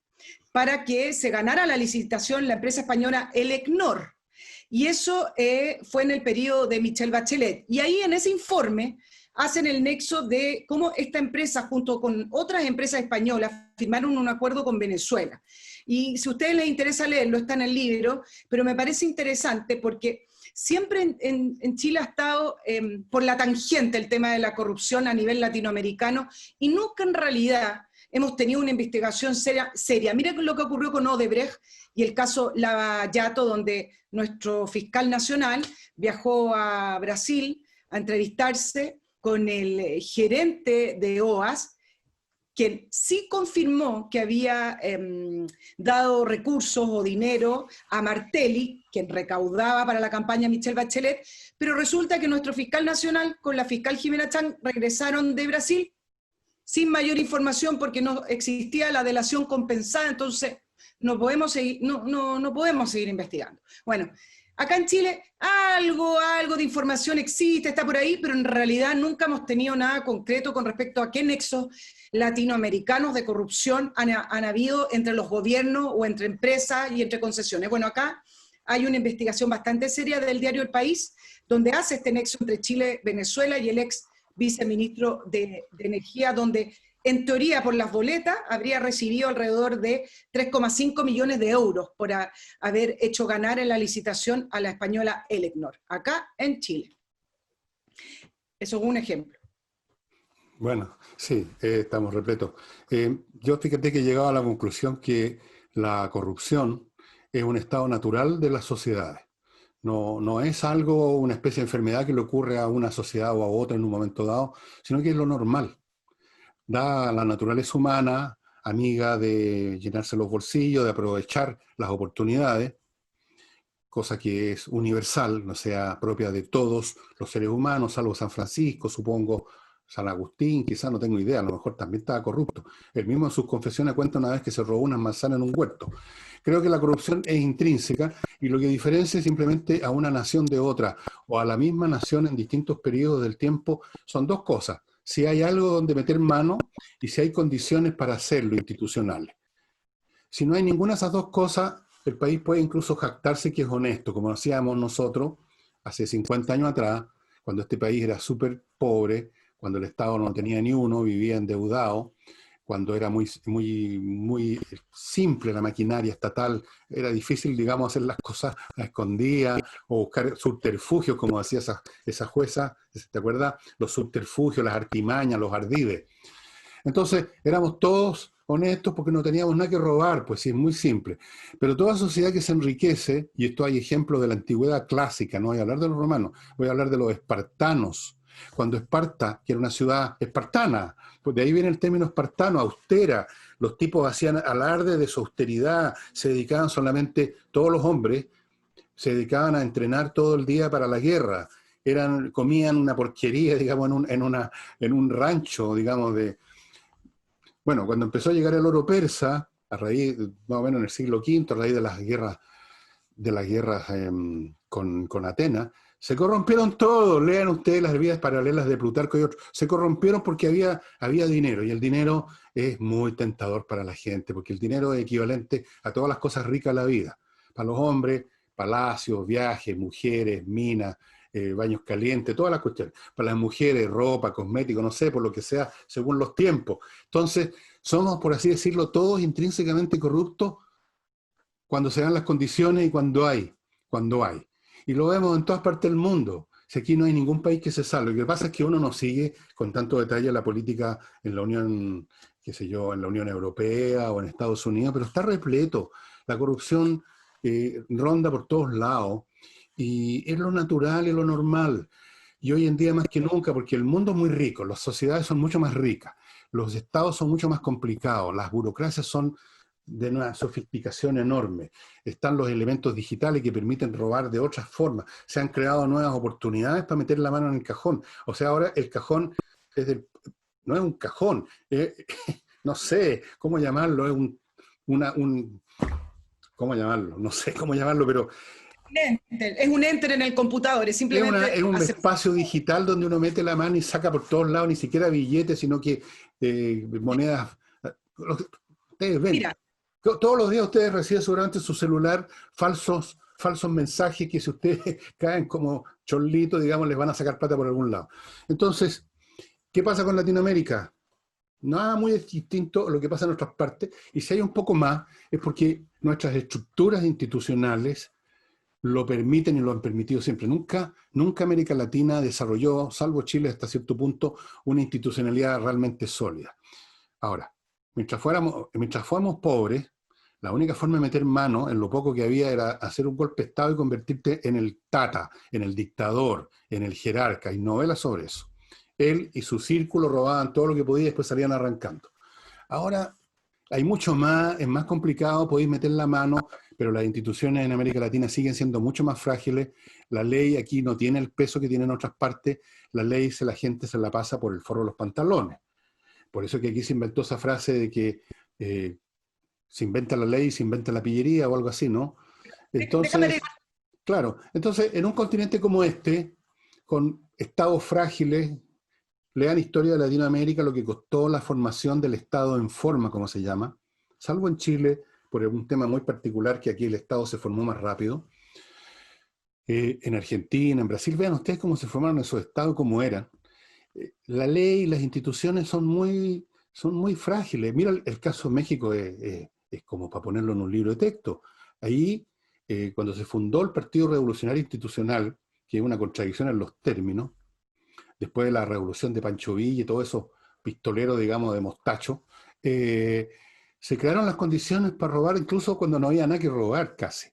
Speaker 2: para que se ganara la licitación la empresa española Elecnor. Y eso fue en el periodo de Michelle Bachelet. Y ahí en ese informe hacen el nexo de cómo esta empresa, junto con otras empresas españolas, firmaron un acuerdo con Venezuela. Y si a ustedes les interesa leerlo, está en el libro, pero me parece interesante porque siempre en Chile ha estado por la tangente el tema de la corrupción a nivel latinoamericano, y nunca en realidad hemos tenido una investigación seria. Miren lo que ocurrió con Odebrecht y el caso Lava-Jato, donde nuestro fiscal nacional viajó a Brasil a entrevistarse con el gerente de OAS, quien sí confirmó que había dado recursos o dinero a Martelli, quien recaudaba para la campaña Michelle Bachelet, pero resulta que nuestro fiscal nacional con la fiscal Jimena Chang regresaron de Brasil sin mayor información porque no existía la delación compensada, entonces no podemos seguir investigando. Bueno, acá en Chile algo de información existe, está por ahí, pero en realidad nunca hemos tenido nada concreto con respecto a qué nexos latinoamericanos de corrupción han habido entre los gobiernos o entre empresas y entre concesiones. Bueno, acá hay una investigación bastante seria del diario El País, donde hace este nexo entre Chile, Venezuela y el ex viceministro de Energía, donde en teoría por las boletas habría recibido alrededor de 3,5 millones de euros por haber hecho ganar en la licitación a la española Elecnor, acá en Chile. Eso es un ejemplo.
Speaker 1: Bueno, sí, estamos repletos. Yo fíjate que he llegado a la conclusión que la corrupción es un estado natural de las sociedades. No es algo, una especie de enfermedad que le ocurre a una sociedad o a otra en un momento dado, sino que es lo normal. Da la naturaleza humana, amiga de llenarse los bolsillos, de aprovechar las oportunidades, cosa que es universal, no sea propia de todos los seres humanos, salvo San Francisco, supongo, San Agustín, quizás no tengo idea, a lo mejor también estaba corrupto. Él mismo en sus confesiones cuenta una vez que se robó unas manzanas en un huerto. Creo que la corrupción es intrínseca y lo que diferencia simplemente a una nación de otra o a la misma nación en distintos periodos del tiempo son dos cosas. Si hay algo donde meter mano y si hay condiciones para hacerlo institucionales. Si no hay ninguna de esas dos cosas, el país puede incluso jactarse que es honesto, como hacíamos nosotros hace 50 años atrás, cuando este país era súper pobre, cuando el Estado no tenía ni uno, vivía endeudado, cuando era muy simple la maquinaria estatal, era difícil, digamos, hacer las cosas a escondidas o buscar subterfugios, como hacía esa jueza, ¿te acuerdas? Los subterfugios, las artimañas, los ardides. Entonces, éramos todos honestos porque no teníamos nada que robar, pues sí, es muy simple. Pero toda sociedad que se enriquece, y esto hay ejemplos de la antigüedad clásica, no voy a hablar de los romanos, voy a hablar de los espartanos. Cuando Esparta, que era una ciudad espartana, pues de ahí viene el término espartano, austera, los tipos hacían alarde de su austeridad, se dedicaban solamente, todos los hombres, se dedicaban a entrenar todo el día para la guerra, comían una porquería, digamos, en un rancho, digamos, bueno, cuando empezó a llegar el oro persa, a raíz, más o menos en el siglo V, a raíz de las guerras con Atenas, se corrompieron todos. Lean ustedes las vidas paralelas de Plutarco y otros. Se corrompieron porque había dinero, y el dinero es muy tentador para la gente, porque el dinero es equivalente a todas las cosas ricas de la vida. Para los hombres, palacios, viajes, mujeres, minas, baños calientes, todas las cuestiones. Para las mujeres, ropa, cosméticos, no sé, por lo que sea, según los tiempos. Entonces, somos, por así decirlo, todos intrínsecamente corruptos cuando se dan las condiciones y cuando hay. Y lo vemos en todas partes del mundo. Si aquí no hay ningún país que se salve. Lo que pasa es que uno no sigue con tanto detalle la política en la Unión, qué sé yo, en la Unión Europea o en Estados Unidos, pero está repleto. La corrupción ronda por todos lados y es lo natural y lo normal. Y hoy en día más que nunca, porque el mundo es muy rico, las sociedades son mucho más ricas, los estados son mucho más complicados, las burocracias son de una sofisticación enorme. Están los elementos digitales que permiten robar de otras formas. Se han creado nuevas oportunidades para meter la mano en el cajón. O sea, ahora el cajón no es un cajón, no sé cómo llamarlo, ¿cómo llamarlo? No sé cómo llamarlo, pero...
Speaker 2: Es un enter en el computador, es simplemente...
Speaker 1: Es un espacio digital donde uno mete la mano y saca por todos lados, ni siquiera billetes, sino que monedas... Ustedes ven. Mira. Todos los días ustedes reciben seguramente en su celular falsos mensajes que si ustedes caen como chorlitos, digamos, les van a sacar plata por algún lado. Entonces, ¿Qué pasa con Latinoamérica? Nada muy distinto a lo que pasa en otras partes, y si hay un poco más, es porque nuestras estructuras institucionales lo permiten y lo han permitido siempre. Nunca América Latina desarrolló, salvo Chile hasta cierto punto, una institucionalidad realmente sólida. Ahora, mientras fuéramos pobres, la única forma de meter mano en lo poco que había era hacer un golpe de Estado y convertirte en el tata, en el dictador, en el jerarca, y novelas sobre eso. Él y su círculo robaban todo lo que podía y después salían arrancando. Ahora hay mucho más, es más complicado, podéis meter la mano, pero las instituciones en América Latina siguen siendo mucho más frágiles. La ley aquí no tiene el peso que tiene en otras partes. La ley la gente se la pasa por el forro de los pantalones. Por eso que aquí se inventó esa frase de que se inventa la ley, se inventa la pillería o algo así, ¿no?
Speaker 2: Déjame.
Speaker 1: Entonces, claro, entonces en un continente como este, con estados frágiles, lean Historia de Latinoamérica, lo que costó la formación del Estado en forma, como se llama, salvo en Chile, por un tema muy particular, que aquí el Estado se formó más rápido. En Argentina, en Brasil, vean ustedes cómo se formaron esos estados, cómo eran. La ley y las instituciones son muy frágiles. Mira, el caso de México es como para ponerlo en un libro de texto. Ahí, cuando se fundó el Partido Revolucionario Institucional, que es una contradicción en los términos, después de la revolución de Pancho Villa y todo eso pistolero, digamos, de mostacho, se crearon las condiciones para robar incluso cuando no había nada que robar casi,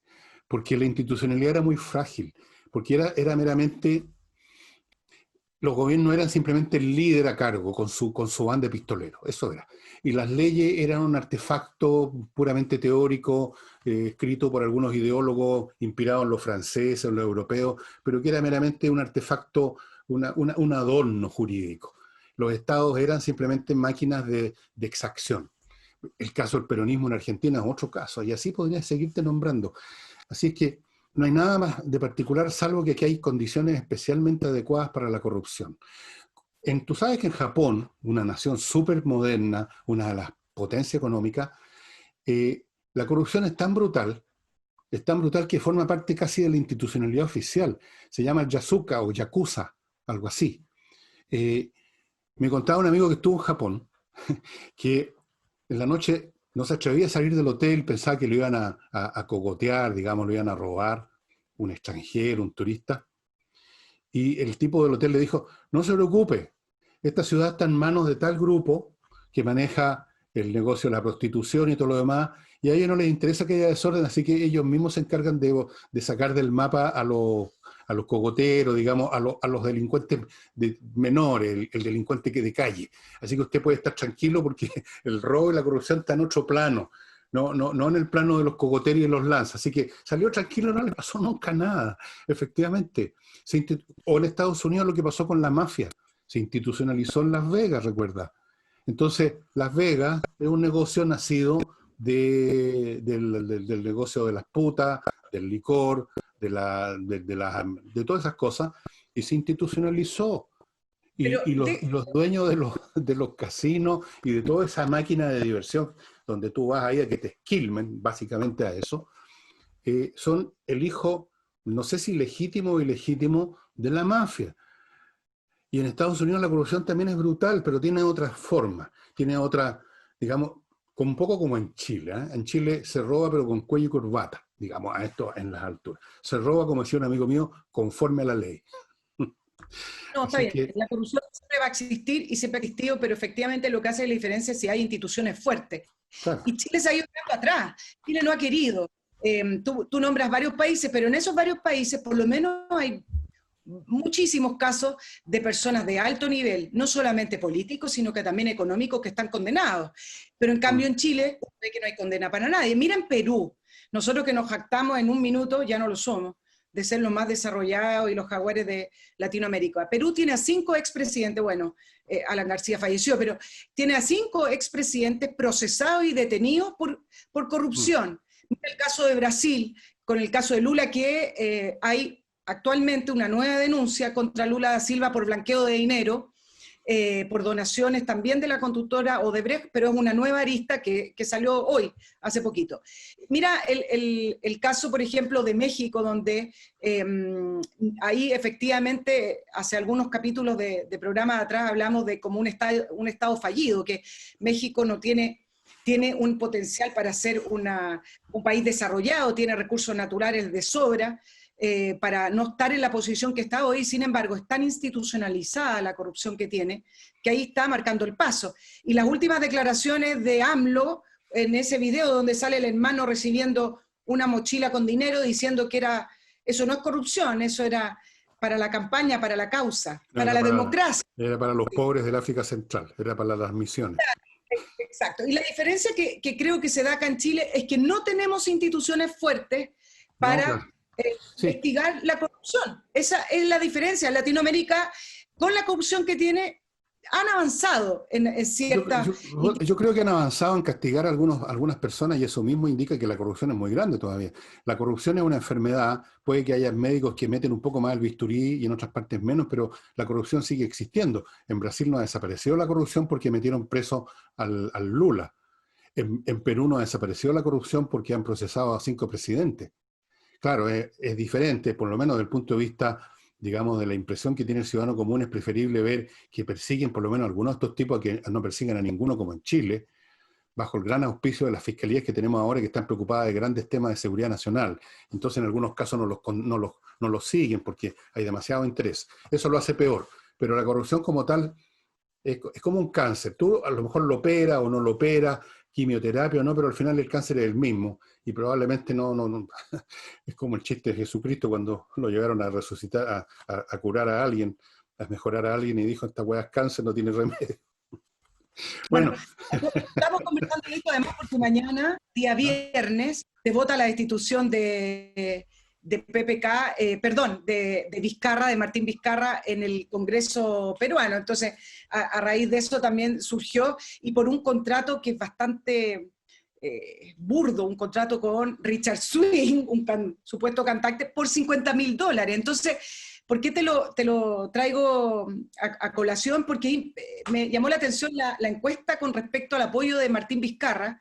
Speaker 1: porque la institucionalidad era muy frágil, porque era meramente, los gobiernos eran simplemente el líder a cargo con su banda de pistoleros, eso era. Y las leyes eran un artefacto puramente teórico, escrito por algunos ideólogos inspirados en los franceses, en los europeos, pero que era meramente un artefacto, un adorno jurídico. Los estados eran simplemente máquinas de exacción. El caso del peronismo en Argentina es otro caso, y así podría seguirte nombrando. Así es que no hay nada más de particular, salvo que aquí hay condiciones especialmente adecuadas para la corrupción. Tú sabes que en Japón, una nación súper moderna, una de las potencias económicas, la corrupción es tan brutal que forma parte casi de la institucionalidad oficial. Se llama Yasuka o Yakuza, algo así. Me contaba un amigo que estuvo en Japón, que en la noche no se atrevía a salir del hotel, pensaba que lo iban a cogotear, digamos, lo iban a robar, un extranjero, un turista. Y el tipo del hotel le dijo, no se preocupe, esta ciudad está en manos de tal grupo que maneja el negocio de la prostitución y todo lo demás, y a ellos no les interesa que haya desorden, así que ellos mismos se encargan de sacar del mapa a los cogoteros, digamos, a los delincuentes menores, el delincuente que de calle. Así que usted puede estar tranquilo porque el robo y la corrupción están en otro plano, no en el plano de los cogoteros y los lanzas. Así que salió tranquilo, no le pasó nunca nada, efectivamente. O en Estados Unidos lo que pasó con la mafia, se institucionalizó en Las Vegas, recuerda. Entonces, Las Vegas es un negocio nacido del negocio de las putas, del licor, de todas esas cosas, y se institucionalizó. Y los dueños de los casinos y de toda esa máquina de diversión, donde tú vas ahí a que te esquilmen, básicamente a eso, son el hijo, no sé si legítimo o ilegítimo, de la mafia. Y en Estados Unidos la corrupción también es brutal, pero tiene otra forma, tiene otra, digamos, un poco como en Chile. En Chile se roba pero con cuello y corbata, digamos, a esto en las alturas. Se roba, como decía un amigo mío, conforme a la ley.
Speaker 2: No, está bien. La corrupción siempre va a existir y siempre ha existido, pero efectivamente lo que hace la diferencia es si hay instituciones fuertes. Claro. Y Chile se ha ido atrás. Chile no ha querido. Tú nombras varios países, pero en esos varios países por lo menos hay muchísimos casos de personas de alto nivel, no solamente políticos, sino que también económicos que están condenados. Pero en cambio en Chile ve que no hay condena para nadie. Mira en Perú, nosotros que nos jactamos en un minuto, ya no lo somos, de ser los más desarrollados y los jaguares de Latinoamérica. Perú tiene a 5 expresidentes, bueno, Alan García falleció, pero tiene a 5 expresidentes procesados y detenidos por corrupción. Mira el caso de Brasil, con el caso de Lula, que hay actualmente una nueva denuncia contra Lula da Silva por blanqueo de dinero, por donaciones también de la constructora Odebrecht, pero es una nueva arista que salió hoy, hace poquito. Mira el caso, por ejemplo, de México, donde ahí efectivamente, hace algunos capítulos de programa atrás hablamos de como un estado fallido, que México no tiene un potencial para ser un país desarrollado, tiene recursos naturales de sobra, para no estar en la posición que está hoy. Sin embargo, es tan institucionalizada la corrupción que tiene, que ahí está marcando el paso. Y las últimas declaraciones de AMLO, en ese video donde sale el hermano recibiendo una mochila con dinero, diciendo que eso no es corrupción, eso era para la campaña, para la causa, para la democracia.
Speaker 1: Era para los pobres del África Central, era para las misiones.
Speaker 2: Exacto. Y la diferencia que creo que se da acá en Chile es que no tenemos instituciones fuertes para investigar la corrupción. Esa es la diferencia. En Latinoamérica, con la corrupción que tiene, han avanzado en cierta...
Speaker 1: Yo creo que han avanzado en castigar a algunas personas, y eso mismo indica que la corrupción es muy grande todavía. La corrupción es una enfermedad, puede que haya médicos que meten un poco más el bisturí y en otras partes menos, pero la corrupción sigue existiendo. En Brasil no ha desaparecido la corrupción porque metieron preso al Lula. En Perú no ha desaparecido la corrupción porque han procesado a 5 presidentes. Claro, es diferente, por lo menos desde el punto de vista, digamos, de la impresión que tiene el ciudadano común. Es preferible ver que persiguen por lo menos algunos de estos tipos a que no persigan a ninguno, como en Chile, bajo el gran auspicio de las fiscalías que tenemos ahora, que están preocupadas de grandes temas de seguridad nacional. Entonces, en algunos casos no los siguen porque hay demasiado interés. Eso lo hace peor. Pero la corrupción como tal es como un cáncer. Tú a lo mejor lo operas o no lo operas, quimioterapia o no, pero al final el cáncer es el mismo. Y probablemente no. Es como el chiste de Jesucristo cuando lo llevaron a resucitar, a curar a alguien, a mejorar a alguien, y dijo: esta weá es cáncer, no tiene remedio. Bueno.
Speaker 2: Estamos conversando de esto además porque mañana, día viernes, se vota la destitución de PPK, de Vizcarra, de Martín Vizcarra, en el Congreso peruano. Entonces, a raíz de eso también surgió, y por un contrato que es bastante burdo, un contrato con Richard Swing, un supuesto cantante, por $50.000. Entonces, ¿por qué te lo traigo a colación? Porque me llamó la atención la encuesta con respecto al apoyo de Martín Vizcarra,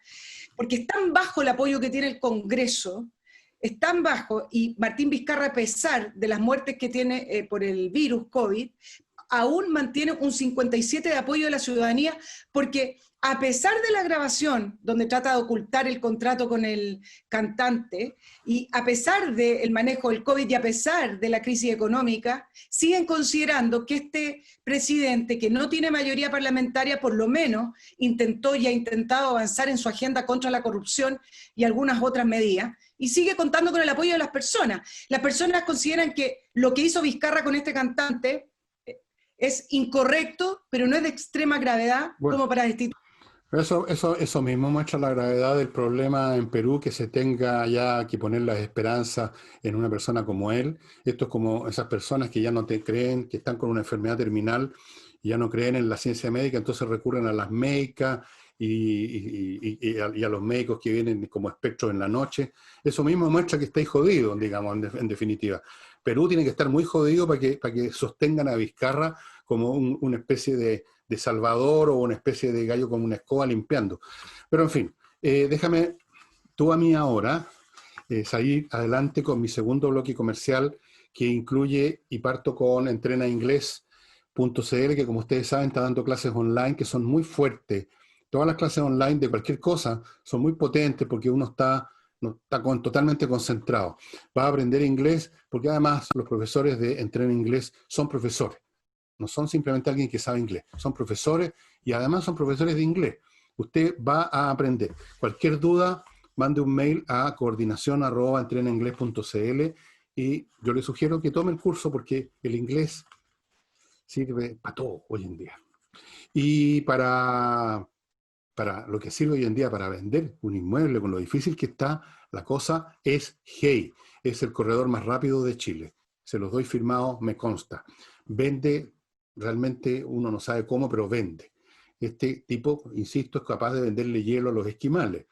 Speaker 2: porque es tan bajo el apoyo que tiene el Congreso, es tan bajo, y Martín Vizcarra, a pesar de las muertes que tiene por el virus COVID, aún mantiene un 57% de apoyo de la ciudadanía, porque a pesar de la grabación, donde trata de ocultar el contrato con el cantante, y a pesar del manejo del COVID y a pesar de la crisis económica, siguen considerando que este presidente, que no tiene mayoría parlamentaria, por lo menos intentó y ha intentado avanzar en su agenda contra la corrupción y algunas otras medidas, y sigue contando con el apoyo de las personas. Las personas consideran que lo que hizo Vizcarra con este cantante es incorrecto, pero no es de extrema gravedad, bueno, como para destituir.
Speaker 1: Eso mismo muestra la gravedad del problema en Perú, que se tenga ya que poner las esperanzas en una persona como él. Esto es como esas personas que ya no te creen, que están con una enfermedad terminal y ya no creen en la ciencia médica, entonces recurren a las médicas y a los médicos que vienen como espectros en la noche. Eso mismo muestra que estáis jodidos, digamos, en definitiva. Perú tiene que estar muy jodido para que sostengan a Vizcarra como una especie de salvador, o una especie de gallo con una escoba limpiando. Pero en fin, déjame tú a mí ahora salir adelante con mi segundo bloque comercial, que incluye, y parto con entrenainglés.cl, que como ustedes saben está dando clases online que son muy fuertes. Todas las clases online de cualquier cosa son muy potentes porque uno está totalmente concentrado. Va a aprender inglés porque además los profesores de Entrena Inglés son profesores. No son simplemente alguien que sabe inglés, son profesores, y además son profesores de inglés. Usted va a aprender. Cualquier duda, mande un mail a coordinación@entrenainglés.cl, y yo le sugiero que tome el curso porque el inglés sirve para todo hoy en día. Y para lo que sirve hoy en día para vender un inmueble, con lo difícil que está la cosa, es Hey. Es el corredor más rápido de Chile. Se los doy firmado, me consta. Vende, realmente uno no sabe cómo, pero vende. Este tipo, insisto, es capaz de venderle hielo a los esquimales.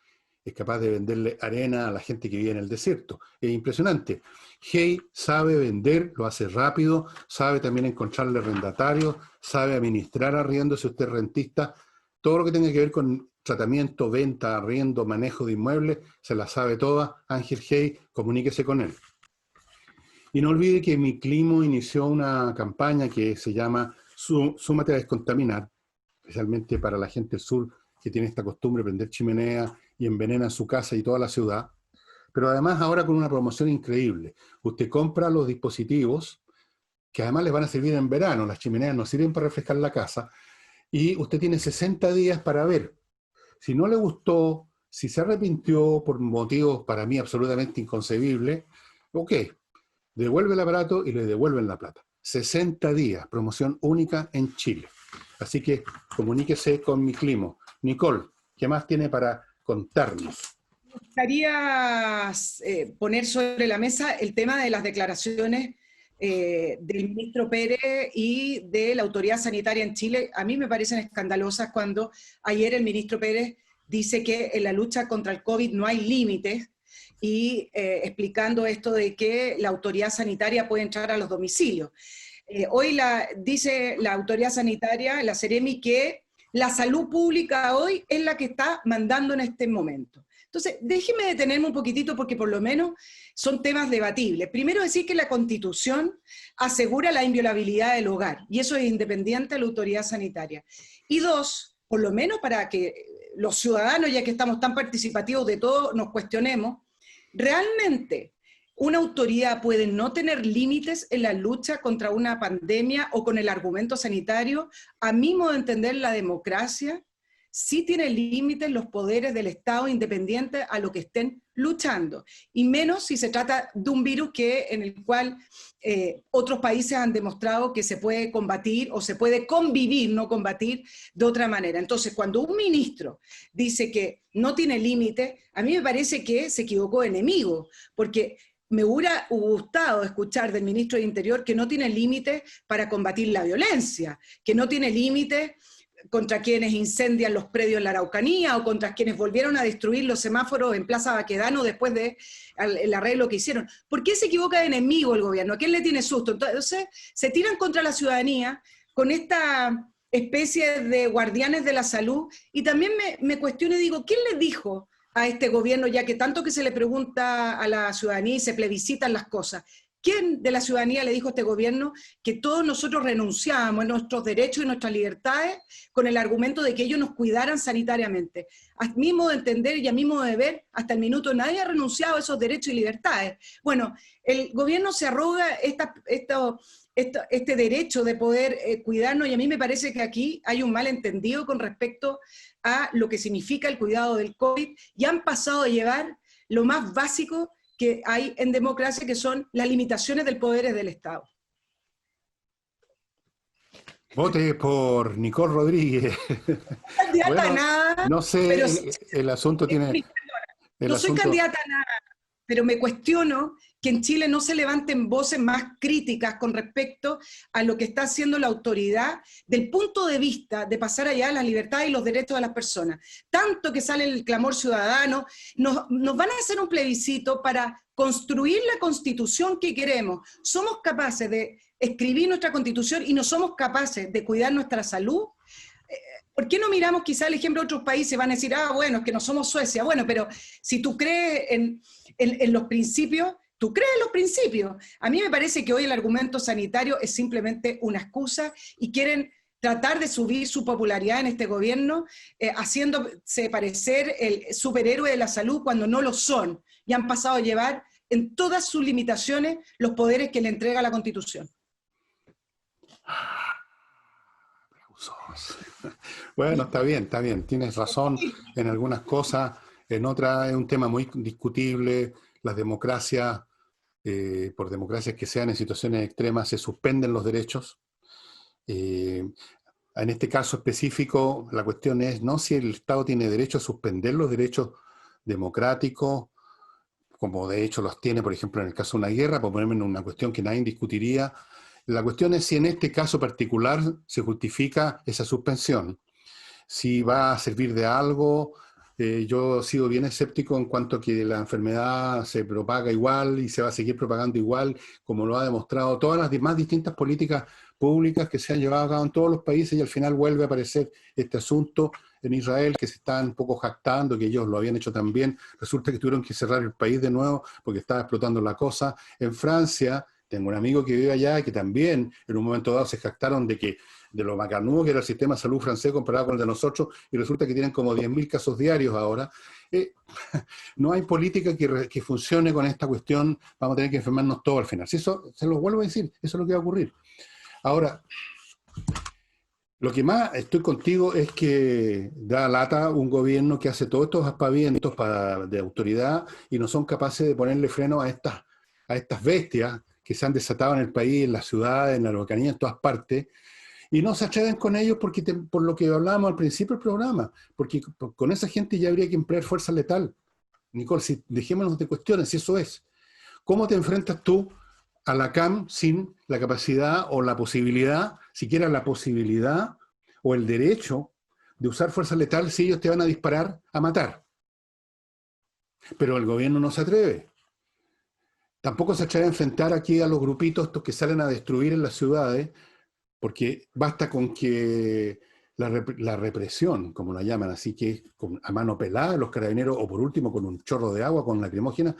Speaker 1: es capaz de venderle arena a la gente que vive en el desierto. Es impresionante. Hey sabe vender, lo hace rápido, sabe también encontrarle arrendatarios, sabe administrar arriendo si usted es rentista. Todo lo que tenga que ver con tratamiento, venta, arriendo, manejo de inmuebles, se la sabe toda. Ángel Hey, comuníquese con él. Y no olvide que Miclimo inició una campaña que se llama Súmate a descontaminar, especialmente para la gente del sur que tiene esta costumbre de prender chimenea y envenena su casa y toda la ciudad. Pero además ahora con una promoción increíble. Usted compra los dispositivos, que además les van a servir en verano, las chimeneas no sirven para refrescar la casa, y usted tiene 60 días para ver. Si no le gustó, si se arrepintió por motivos para mí absolutamente inconcebibles, ok, devuelve el aparato y le devuelven la plata. 60 días, promoción única en Chile. Así que comuníquese con Miclimo. Nicole, ¿qué más tiene para contarnos?
Speaker 2: Me gustaría poner sobre la mesa el tema de las declaraciones del ministro Pérez y de la autoridad sanitaria en Chile. A mí me parecen escandalosas cuando ayer el ministro Pérez dice que en la lucha contra el COVID no hay límites, y explicando esto de que la autoridad sanitaria puede entrar a los domicilios. Hoy dice la autoridad sanitaria, la Seremi, que la salud pública hoy es la que está mandando en este momento. Entonces, déjeme detenerme un poquitito porque por lo menos son temas debatibles. Primero decir que la Constitución asegura la inviolabilidad del hogar, y eso es independiente de la autoridad sanitaria. Y dos, por lo menos para que los ciudadanos, ya que estamos tan participativos de todo, nos cuestionemos, ¿realmente una autoridad puede no tener límites en la lucha contra una pandemia o con el argumento sanitario? A mi modo de entender, la democracia sí tiene límites los poderes del Estado independiente a lo que estén luchando, y menos si se trata de un virus en el cual otros países han demostrado que se puede combatir o se puede convivir, no combatir, de otra manera. Entonces, cuando un ministro dice que no tiene límites, a mí me parece que se equivocó de enemigo, porque me hubiera gustado escuchar del ministro de Interior que no tiene límites para combatir la violencia, que no tiene límites contra quienes incendian los predios en la Araucanía o contra quienes volvieron a destruir los semáforos en Plaza Baquedano después del arreglo que hicieron. ¿Por qué se equivoca de enemigo el gobierno? ¿A quién le tiene susto? Entonces se tiran contra la ciudadanía con esta especie de guardianes de la salud, y también me cuestiono y digo, ¿quién le dijo a este gobierno, ya que tanto que se le pregunta a la ciudadanía y se plebiscitan las cosas? ¿Quién de la ciudadanía le dijo a este gobierno que todos nosotros renunciábamos a nuestros derechos y nuestras libertades con el argumento de que ellos nos cuidaran sanitariamente? A mi modo de entender y a mi modo de ver, hasta el minuto nadie ha renunciado a esos derechos y libertades. Bueno, el gobierno se arroga este derecho de poder cuidarnos, y a mí me parece que aquí hay un malentendido con respecto a lo que significa el cuidado del COVID, y han pasado a llevar lo más básico que hay en democracia, que son las limitaciones del poder del Estado.
Speaker 1: Vote por Nicole Rodríguez.
Speaker 2: Candidata
Speaker 1: Bueno,
Speaker 2: a nada,
Speaker 1: no sé,
Speaker 2: pero
Speaker 1: el asunto tiene...
Speaker 2: no soy candidata a nada, pero me cuestiono que en Chile no se levanten voces más críticas con respecto a lo que está haciendo la autoridad del punto de vista de pasar allá las libertades y los derechos de las personas. Tanto que sale el clamor ciudadano, nos van a hacer un plebiscito para construir la constitución que queremos. Somos capaces de escribir nuestra constitución y no somos capaces de cuidar nuestra salud. ¿Por qué no miramos quizá el ejemplo de otros países? Van a decir, bueno, es que no somos Suecia. Bueno, pero si tú crees en los principios, tú crees en los principios. A mí me parece que hoy el argumento sanitario es simplemente una excusa, y quieren tratar de subir su popularidad en este gobierno, haciéndose parecer el superhéroe de la salud cuando no lo son, y han pasado a llevar en todas sus limitaciones los poderes que le entrega la Constitución.
Speaker 1: Bueno, está bien, tienes razón en algunas cosas, en otras es un tema muy discutible. Las democracias, por democracias que sean en situaciones extremas, se suspenden los derechos. En este caso específico, la cuestión es no si el Estado tiene derecho a suspender los derechos democráticos, como de hecho los tiene, por ejemplo, en el caso de una guerra, por ponerme en una cuestión que nadie discutiría. La cuestión es si en este caso particular se justifica esa suspensión, si va a servir de algo, Yo he sido bien escéptico en cuanto a que la enfermedad se propaga igual y se va a seguir propagando igual, como lo ha demostrado todas las demás distintas políticas públicas que se han llevado a cabo en todos los países, y al final vuelve a aparecer este asunto en Israel, que se están un poco jactando, que ellos lo habían hecho también. Resulta que tuvieron que cerrar el país de nuevo porque estaba explotando la cosa. En Francia, tengo un amigo que vive allá y que también en un momento dado se jactaron de lo macanudo que era el sistema de salud francés comparado con el de nosotros, y resulta que tienen como 10.000 casos diarios ahora. No hay política que funcione con esta cuestión, vamos a tener que enfermarnos todos al final. Si eso, se los vuelvo a decir, eso es lo que va a ocurrir. Ahora, lo que más estoy contigo es que da lata un gobierno que hace todos estos aspavientos de autoridad y no son capaces de ponerle freno a estas bestias que se han desatado en el país, en las ciudades, en la Araucanía, en todas partes, y no se atreven con ellos porque por lo que hablábamos al principio del programa, porque con esa gente ya habría que emplear fuerza letal. Nicole, dejémonos de cuestiones, si eso es. ¿Cómo te enfrentas tú a la CAM sin la capacidad o la posibilidad, siquiera la posibilidad o el derecho de usar fuerza letal si ellos te van a disparar a matar? Pero el gobierno no se atreve. Tampoco se atreve a enfrentar aquí a los grupitos estos que salen a destruir en las ciudades, porque basta con que la represión, como la llaman, así que a mano pelada los carabineros, o por último con un chorro de agua, con lacrimógena,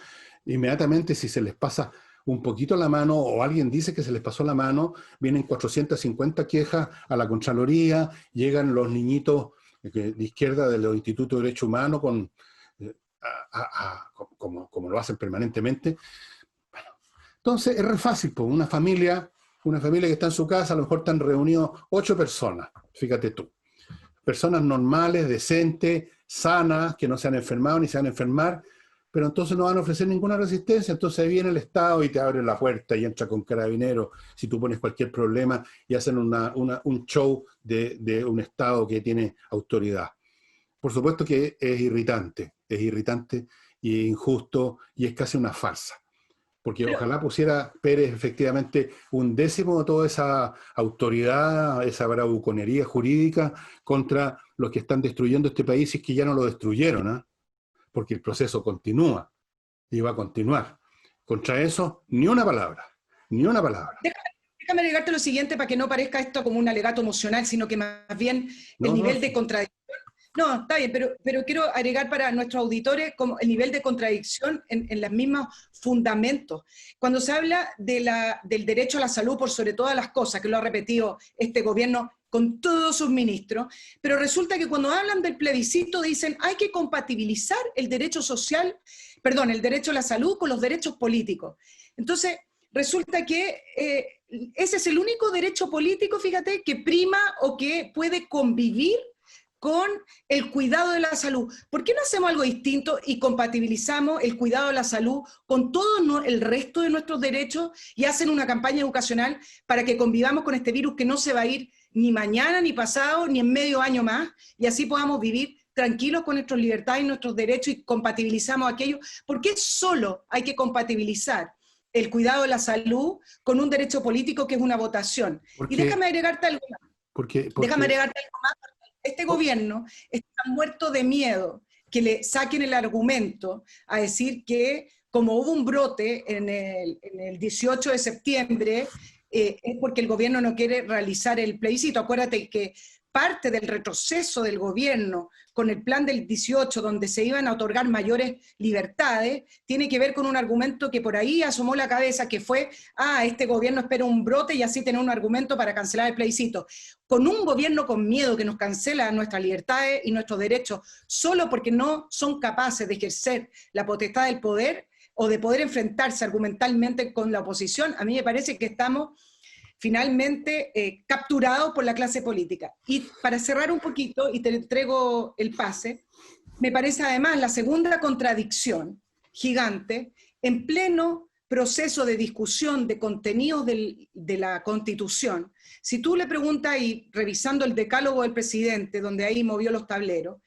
Speaker 1: inmediatamente si se les pasa un poquito la mano, o alguien dice que se les pasó la mano, vienen 450 quejas a la Contraloría, llegan los niñitos de izquierda de los Institutos de Derechos Humanos, como lo hacen permanentemente. Bueno, entonces es re fácil, pues, una familia que está en su casa, a lo mejor están reunidos 8 personas, fíjate tú. Personas normales, decentes, sanas, que no se han enfermado ni se van a enfermar, pero entonces no van a ofrecer ninguna resistencia. Entonces ahí viene el Estado y te abre la puerta y entra con carabineros si tú pones cualquier problema, y hacen un show de un Estado que tiene autoridad. Por supuesto que es irritante y injusto, y es casi una farsa. Porque ojalá pusiera Pérez efectivamente un décimo de toda esa autoridad, esa bravuconería jurídica contra los que están destruyendo este país, y es que ya no lo destruyeron, ¿eh? Porque el proceso continúa y va a continuar. Contra eso, ni una palabra, ni una palabra.
Speaker 2: Déjame agregarte lo siguiente para que no parezca esto como un alegato emocional, sino que más bien el nivel de contradicción. No, está bien, pero quiero agregar para nuestros auditores como el nivel de contradicción en los mismos fundamentos. Cuando se habla del derecho a la salud por sobre todas las cosas, que lo ha repetido este gobierno con todos sus ministros, pero resulta que cuando hablan del plebiscito dicen hay que compatibilizar el derecho social, perdón, el derecho a la salud con los derechos políticos. Entonces, resulta que ese es el único derecho político, fíjate, que prima o que puede convivir con el cuidado de la salud. ¿Por qué no hacemos algo distinto y compatibilizamos el cuidado de la salud con todo el resto de nuestros derechos y hacen una campaña educacional para que convivamos con este virus que no se va a ir ni mañana, ni pasado, ni en medio año más, y así podamos vivir tranquilos con nuestras libertades y nuestros derechos y compatibilizamos aquello? ¿Por qué solo hay que compatibilizar el cuidado de la salud con un derecho político que es una votación? Y déjame agregarte algo más. Déjame agregarte algo más. Este gobierno está muerto de miedo que le saquen el argumento a decir que como hubo un brote en el 18 de septiembre, es porque el gobierno no quiere realizar el plebiscito. Acuérdate que parte del retroceso del gobierno con el plan del 18, donde se iban a otorgar mayores libertades, tiene que ver con un argumento que por ahí asomó la cabeza, que fue, este gobierno espera un brote y así tener un argumento para cancelar el plebiscito. Con un gobierno con miedo que nos cancela nuestras libertades y nuestros derechos, solo porque no son capaces de ejercer la potestad del poder o de poder enfrentarse argumentalmente con la oposición, a mí me parece que estamos finalmente capturado por la clase política. Y para cerrar un poquito, y te entrego el pase, me parece además la segunda contradicción gigante, en pleno proceso de discusión de contenidos de la Constitución, si tú le preguntas, y revisando el decálogo del presidente, donde ahí movió los tableros,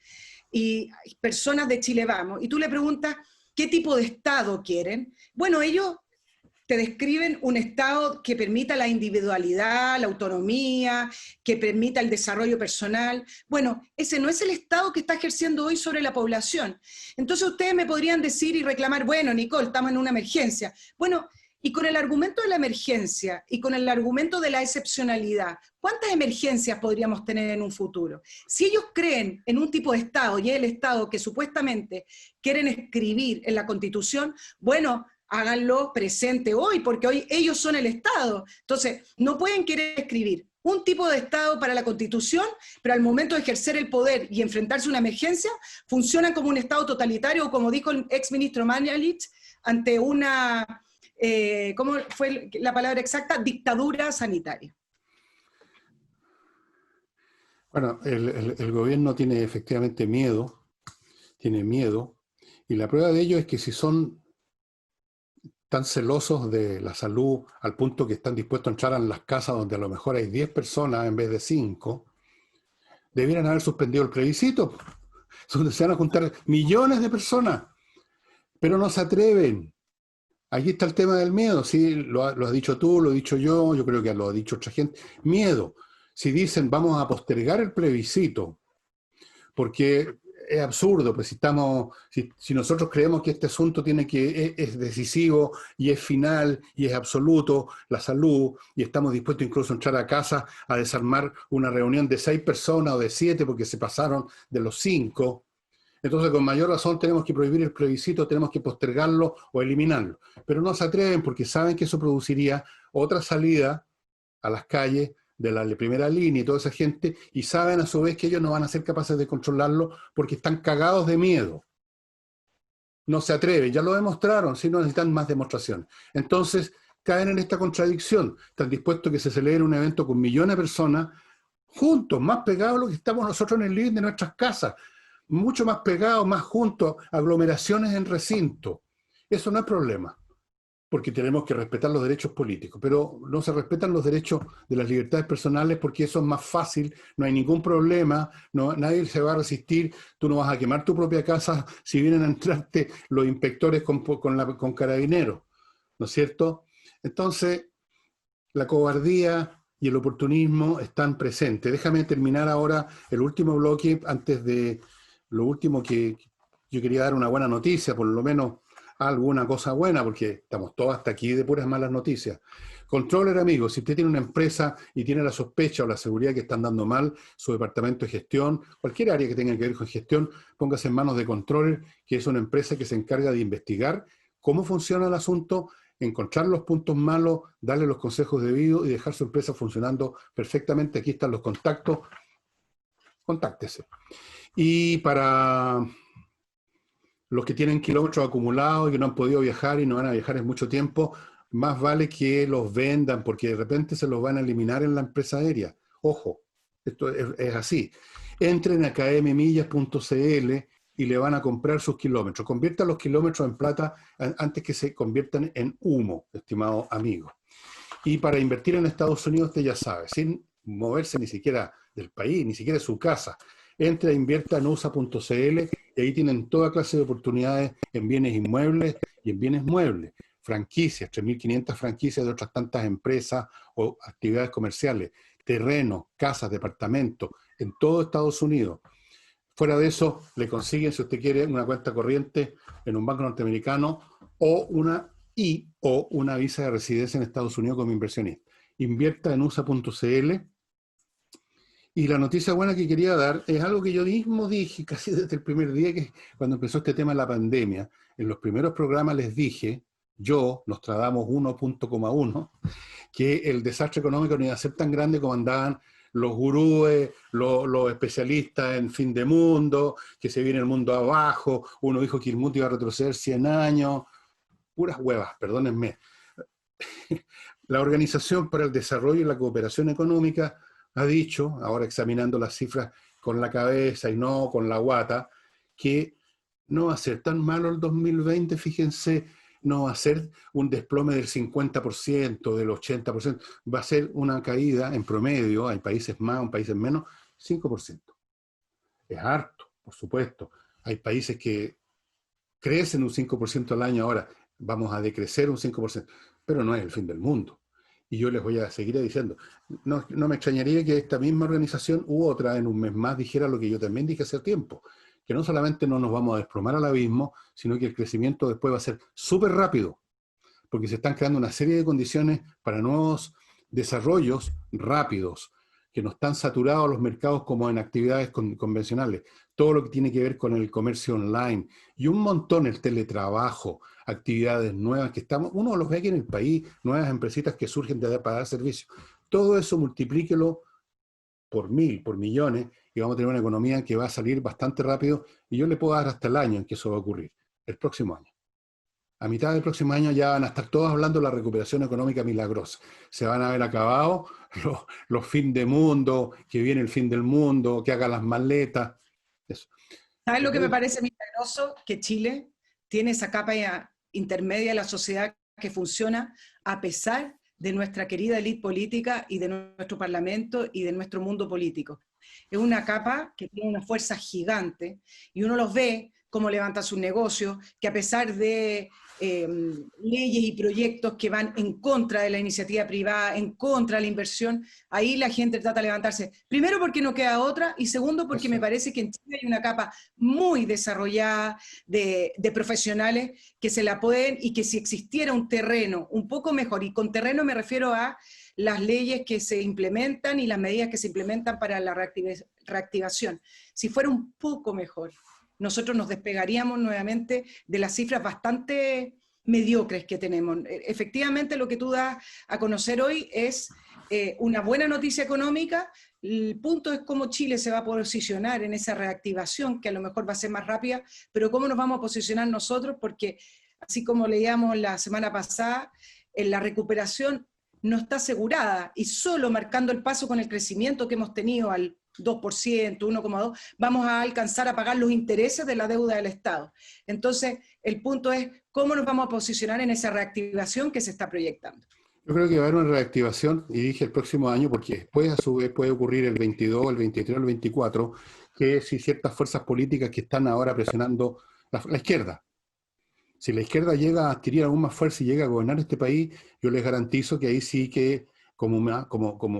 Speaker 2: y personas de Chile Vamos, y tú le preguntas qué tipo de Estado quieren, bueno, ellos te describen un Estado que permita la individualidad, la autonomía, que permita el desarrollo personal. Bueno, ese no es el Estado que está ejerciendo hoy sobre la población. Entonces ustedes me podrían decir y reclamar, bueno, Nicole, estamos en una emergencia. Bueno, y con el argumento de la emergencia y con el argumento de la excepcionalidad, ¿cuántas emergencias podríamos tener en un futuro? Si ellos creen en un tipo de Estado, y es el Estado que supuestamente quieren escribir en la Constitución, bueno, háganlo presente hoy, porque hoy ellos son el Estado. Entonces, no pueden querer escribir un tipo de Estado para la Constitución, pero al momento de ejercer el poder y enfrentarse a una emergencia, funcionan como un Estado totalitario, o como dijo el exministro Mañalich, ante una... ¿cómo fue la palabra exacta? Dictadura sanitaria.
Speaker 1: Bueno, el gobierno tiene efectivamente miedo, y la prueba de ello es que si son tan celosos de la salud al punto que están dispuestos a entrar en las casas donde a lo mejor hay 10 personas en vez de 5, debieran haber suspendido el plebiscito, donde se van a juntar millones de personas, pero no se atreven. Aquí está el tema del miedo, sí, lo has dicho tú, lo he dicho yo creo que lo ha dicho otra gente. Miedo. Si dicen vamos a postergar el plebiscito, porque es absurdo, pues si nosotros creemos que este asunto es decisivo y es final y es absoluto, la salud, y estamos dispuestos incluso a entrar a casa a desarmar una reunión de 6 personas o de 7 porque se pasaron de los 5, entonces con mayor razón tenemos que prohibir el plebiscito, tenemos que postergarlo o eliminarlo. Pero no se atreven porque saben que eso produciría otra salida a las calles de la primera línea y toda esa gente, y saben a su vez que ellos no van a ser capaces de controlarlo porque están cagados de miedo. No se atreven, ya lo demostraron, si no necesitan más demostraciones. Entonces caen en esta contradicción, están dispuestos a que se celebre un evento con millones de personas juntos, más pegados a lo que estamos nosotros en el living de nuestras casas, mucho más pegados, más juntos, aglomeraciones en recinto. Eso no es problema, porque tenemos que respetar los derechos políticos, pero no se respetan los derechos de las libertades personales porque eso es más fácil, no hay ningún problema, nadie se va a resistir, tú no vas a quemar tu propia casa si vienen a entrarte los inspectores con carabineros, ¿no es cierto? Entonces, la cobardía y el oportunismo están presentes. Déjame terminar ahora el último bloque, antes de lo último que yo quería dar una buena noticia, por lo menos alguna cosa buena, porque estamos todos hasta aquí de puras malas noticias. Controller, amigo, si usted tiene una empresa y tiene la sospecha o la seguridad que están dando mal su departamento de gestión, cualquier área que tenga que ver con gestión, póngase en manos de Controller, que es una empresa que se encarga de investigar cómo funciona el asunto, encontrar los puntos malos, darle los consejos debidos y dejar su empresa funcionando perfectamente. Aquí están los contactos, contáctese. Y para los que tienen kilómetros acumulados y que no han podido viajar y no van a viajar en mucho tiempo, más vale que los vendan, porque de repente se los van a eliminar en la empresa aérea. Ojo, esto es así. Entren a kmmillas.cl y le van a comprar sus kilómetros. Conviertan los kilómetros en plata antes que se conviertan en humo, estimado amigo. Y para invertir en Estados Unidos, usted ya sabe, sin moverse ni siquiera del país, ni siquiera de su casa, entre a invierta en USA.cl y ahí tienen toda clase de oportunidades en bienes inmuebles y en bienes muebles. Franquicias, 3.500 franquicias de otras tantas empresas o actividades comerciales, terrenos, casas, departamentos, en todo Estados Unidos. Fuera de eso, le consiguen, si usted quiere, una cuenta corriente en un banco norteamericano o una visa de residencia en Estados Unidos como inversionista. Invierta en USA.cl. Y la noticia buena que quería dar es algo que yo mismo dije casi desde el primer día, que cuando empezó este tema de la pandemia. En los primeros programas les dije, Nostradamus 1.1, que el desastre económico no iba a ser tan grande como andaban los gurúes, los especialistas en fin de mundo, que se viene el mundo abajo, uno dijo que el mundo iba a retroceder 100 años, puras huevas, perdónenme. La Organización para el Desarrollo y la Cooperación Económica ha dicho, ahora examinando las cifras con la cabeza y no con la guata, que no va a ser tan malo el 2020, fíjense, no va a ser un desplome del 50%, del 80%, va a ser una caída en promedio, hay países más, hay países menos, 5%. Es harto, por supuesto. Hay países que crecen un 5% al año ahora. vamos a decrecer un 5%, pero no es el fin del mundo. Y yo les voy a seguir diciendo, no me extrañaría que esta misma organización u otra en un mes más dijera lo que yo también dije hace tiempo, que no solamente no nos vamos a desplomar al abismo, sino que el crecimiento después va a ser súper rápido, porque se están creando una serie de condiciones para nuevos desarrollos rápidos, que no están saturados los mercados como en actividades convencionales. Todo lo que tiene que ver con el comercio online y un montón el teletrabajo, actividades nuevas que uno los ve aquí en el país, nuevas empresitas que surgen para dar servicio. Todo eso multiplíquelo por 1000, por millones, y vamos a tener una economía que va a salir bastante rápido, y yo le puedo dar hasta el año en que eso va a ocurrir, el próximo año. A mitad del próximo año ya van a estar todos hablando de la recuperación económica milagrosa. Se van a haber acabado los fin de mundo, que viene el fin del mundo, que haga las maletas. Eso.
Speaker 2: ¿Sabes lo que me parece milagroso? Que Chile tiene esa capa intermedia de la sociedad que funciona a pesar de nuestra querida élite política y de nuestro parlamento y de nuestro mundo político. Es una capa que tiene una fuerza gigante y uno los ve cómo levantan sus negocios, que a pesar de leyes y proyectos que van en contra de la iniciativa privada, en contra de la inversión, ahí la gente trata de levantarse. Primero porque no queda otra, y segundo porque me parece que en Chile hay una capa muy desarrollada de profesionales que se la pueden, y que si existiera un terreno un poco mejor, y con terreno me refiero a las leyes que se implementan y las medidas que se implementan para la reactivación, si fuera un poco mejor, nosotros nos despegaríamos nuevamente de las cifras bastante mediocres que tenemos. Efectivamente, lo que tú das a conocer hoy es una buena noticia económica. El punto es cómo Chile se va a posicionar en esa reactivación, que a lo mejor va a ser más rápida, pero cómo nos vamos a posicionar nosotros, porque así como leíamos la semana pasada, en la recuperación no está asegurada, y solo marcando el paso con el crecimiento que hemos tenido al 2%, 1,2%, vamos a alcanzar a pagar los intereses de la deuda del Estado. Entonces, el punto es cómo nos vamos a posicionar en esa reactivación que se está proyectando.
Speaker 1: Yo creo que va a haber una reactivación, y dije el próximo año, porque después a su vez puede ocurrir el 22, el 23, el 24, que si ciertas fuerzas políticas que están ahora presionando la izquierda, si la izquierda llega a adquirir aún más fuerza y llega a gobernar este país, yo les garantizo que ahí sí que, como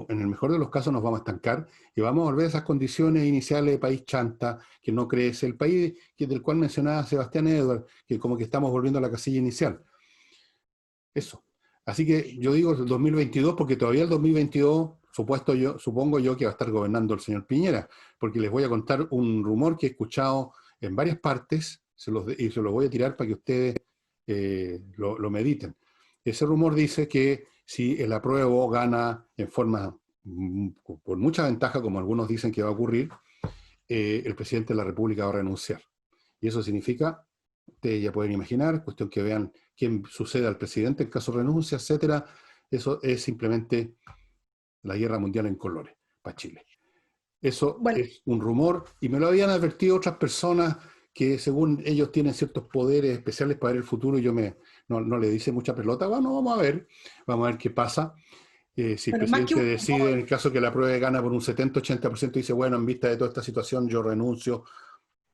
Speaker 1: en el mejor de los casos, nos vamos a estancar y vamos a volver a esas condiciones iniciales de país chanta, que no crece, el país del cual mencionaba Sebastián Edward, que como que estamos volviendo a la casilla inicial. Eso. Así que yo digo el 2022, porque todavía el 2022, supongo yo que va a estar gobernando el señor Piñera, porque les voy a contar un rumor que he escuchado en varias partes, y se los voy a tirar para que ustedes lo mediten. Ese rumor dice que si el apruebo gana en forma, por mucha ventaja, como algunos dicen que va a ocurrir, el presidente de la República va a renunciar. Y eso significa, ustedes ya pueden imaginar, cuestión que vean quién sucede al presidente en caso de renuncia, etcétera. Eso es simplemente la guerra mundial en colores para Chile. Eso es un rumor, y me lo habían advertido otras personas que según ellos tienen ciertos poderes especiales para ver el futuro, y yo no le dice mucha pelota. Bueno, vamos a ver qué pasa. Si el presidente decide, en el caso que la prueba gana por un 70-80%, dice, bueno, en vista de toda esta situación, yo renuncio,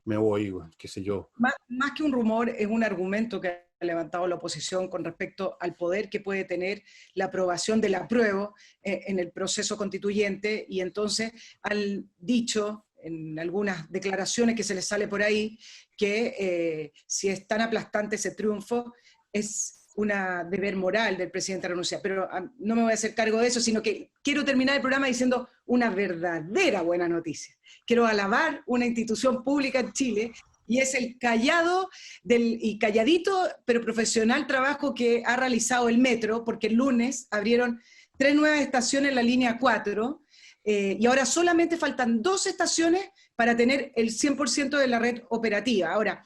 Speaker 1: me voy, qué sé yo.
Speaker 2: Más que un rumor, es un argumento que ha levantado la oposición con respecto al poder que puede tener la aprobación del apruebo en el proceso constituyente, y entonces han dicho en algunas declaraciones que se les sale por ahí, que si es tan aplastante ese triunfo, es un deber moral del presidente renunciar. Pero no me voy a hacer cargo de eso, sino que quiero terminar el programa diciendo una verdadera buena noticia. Quiero alabar una institución pública en Chile, y es el callado y calladito, pero profesional trabajo que ha realizado el Metro, porque el lunes abrieron 3 nuevas estaciones en la línea 4, y ahora solamente faltan 2 estaciones para tener el 100% de la red operativa. Ahora,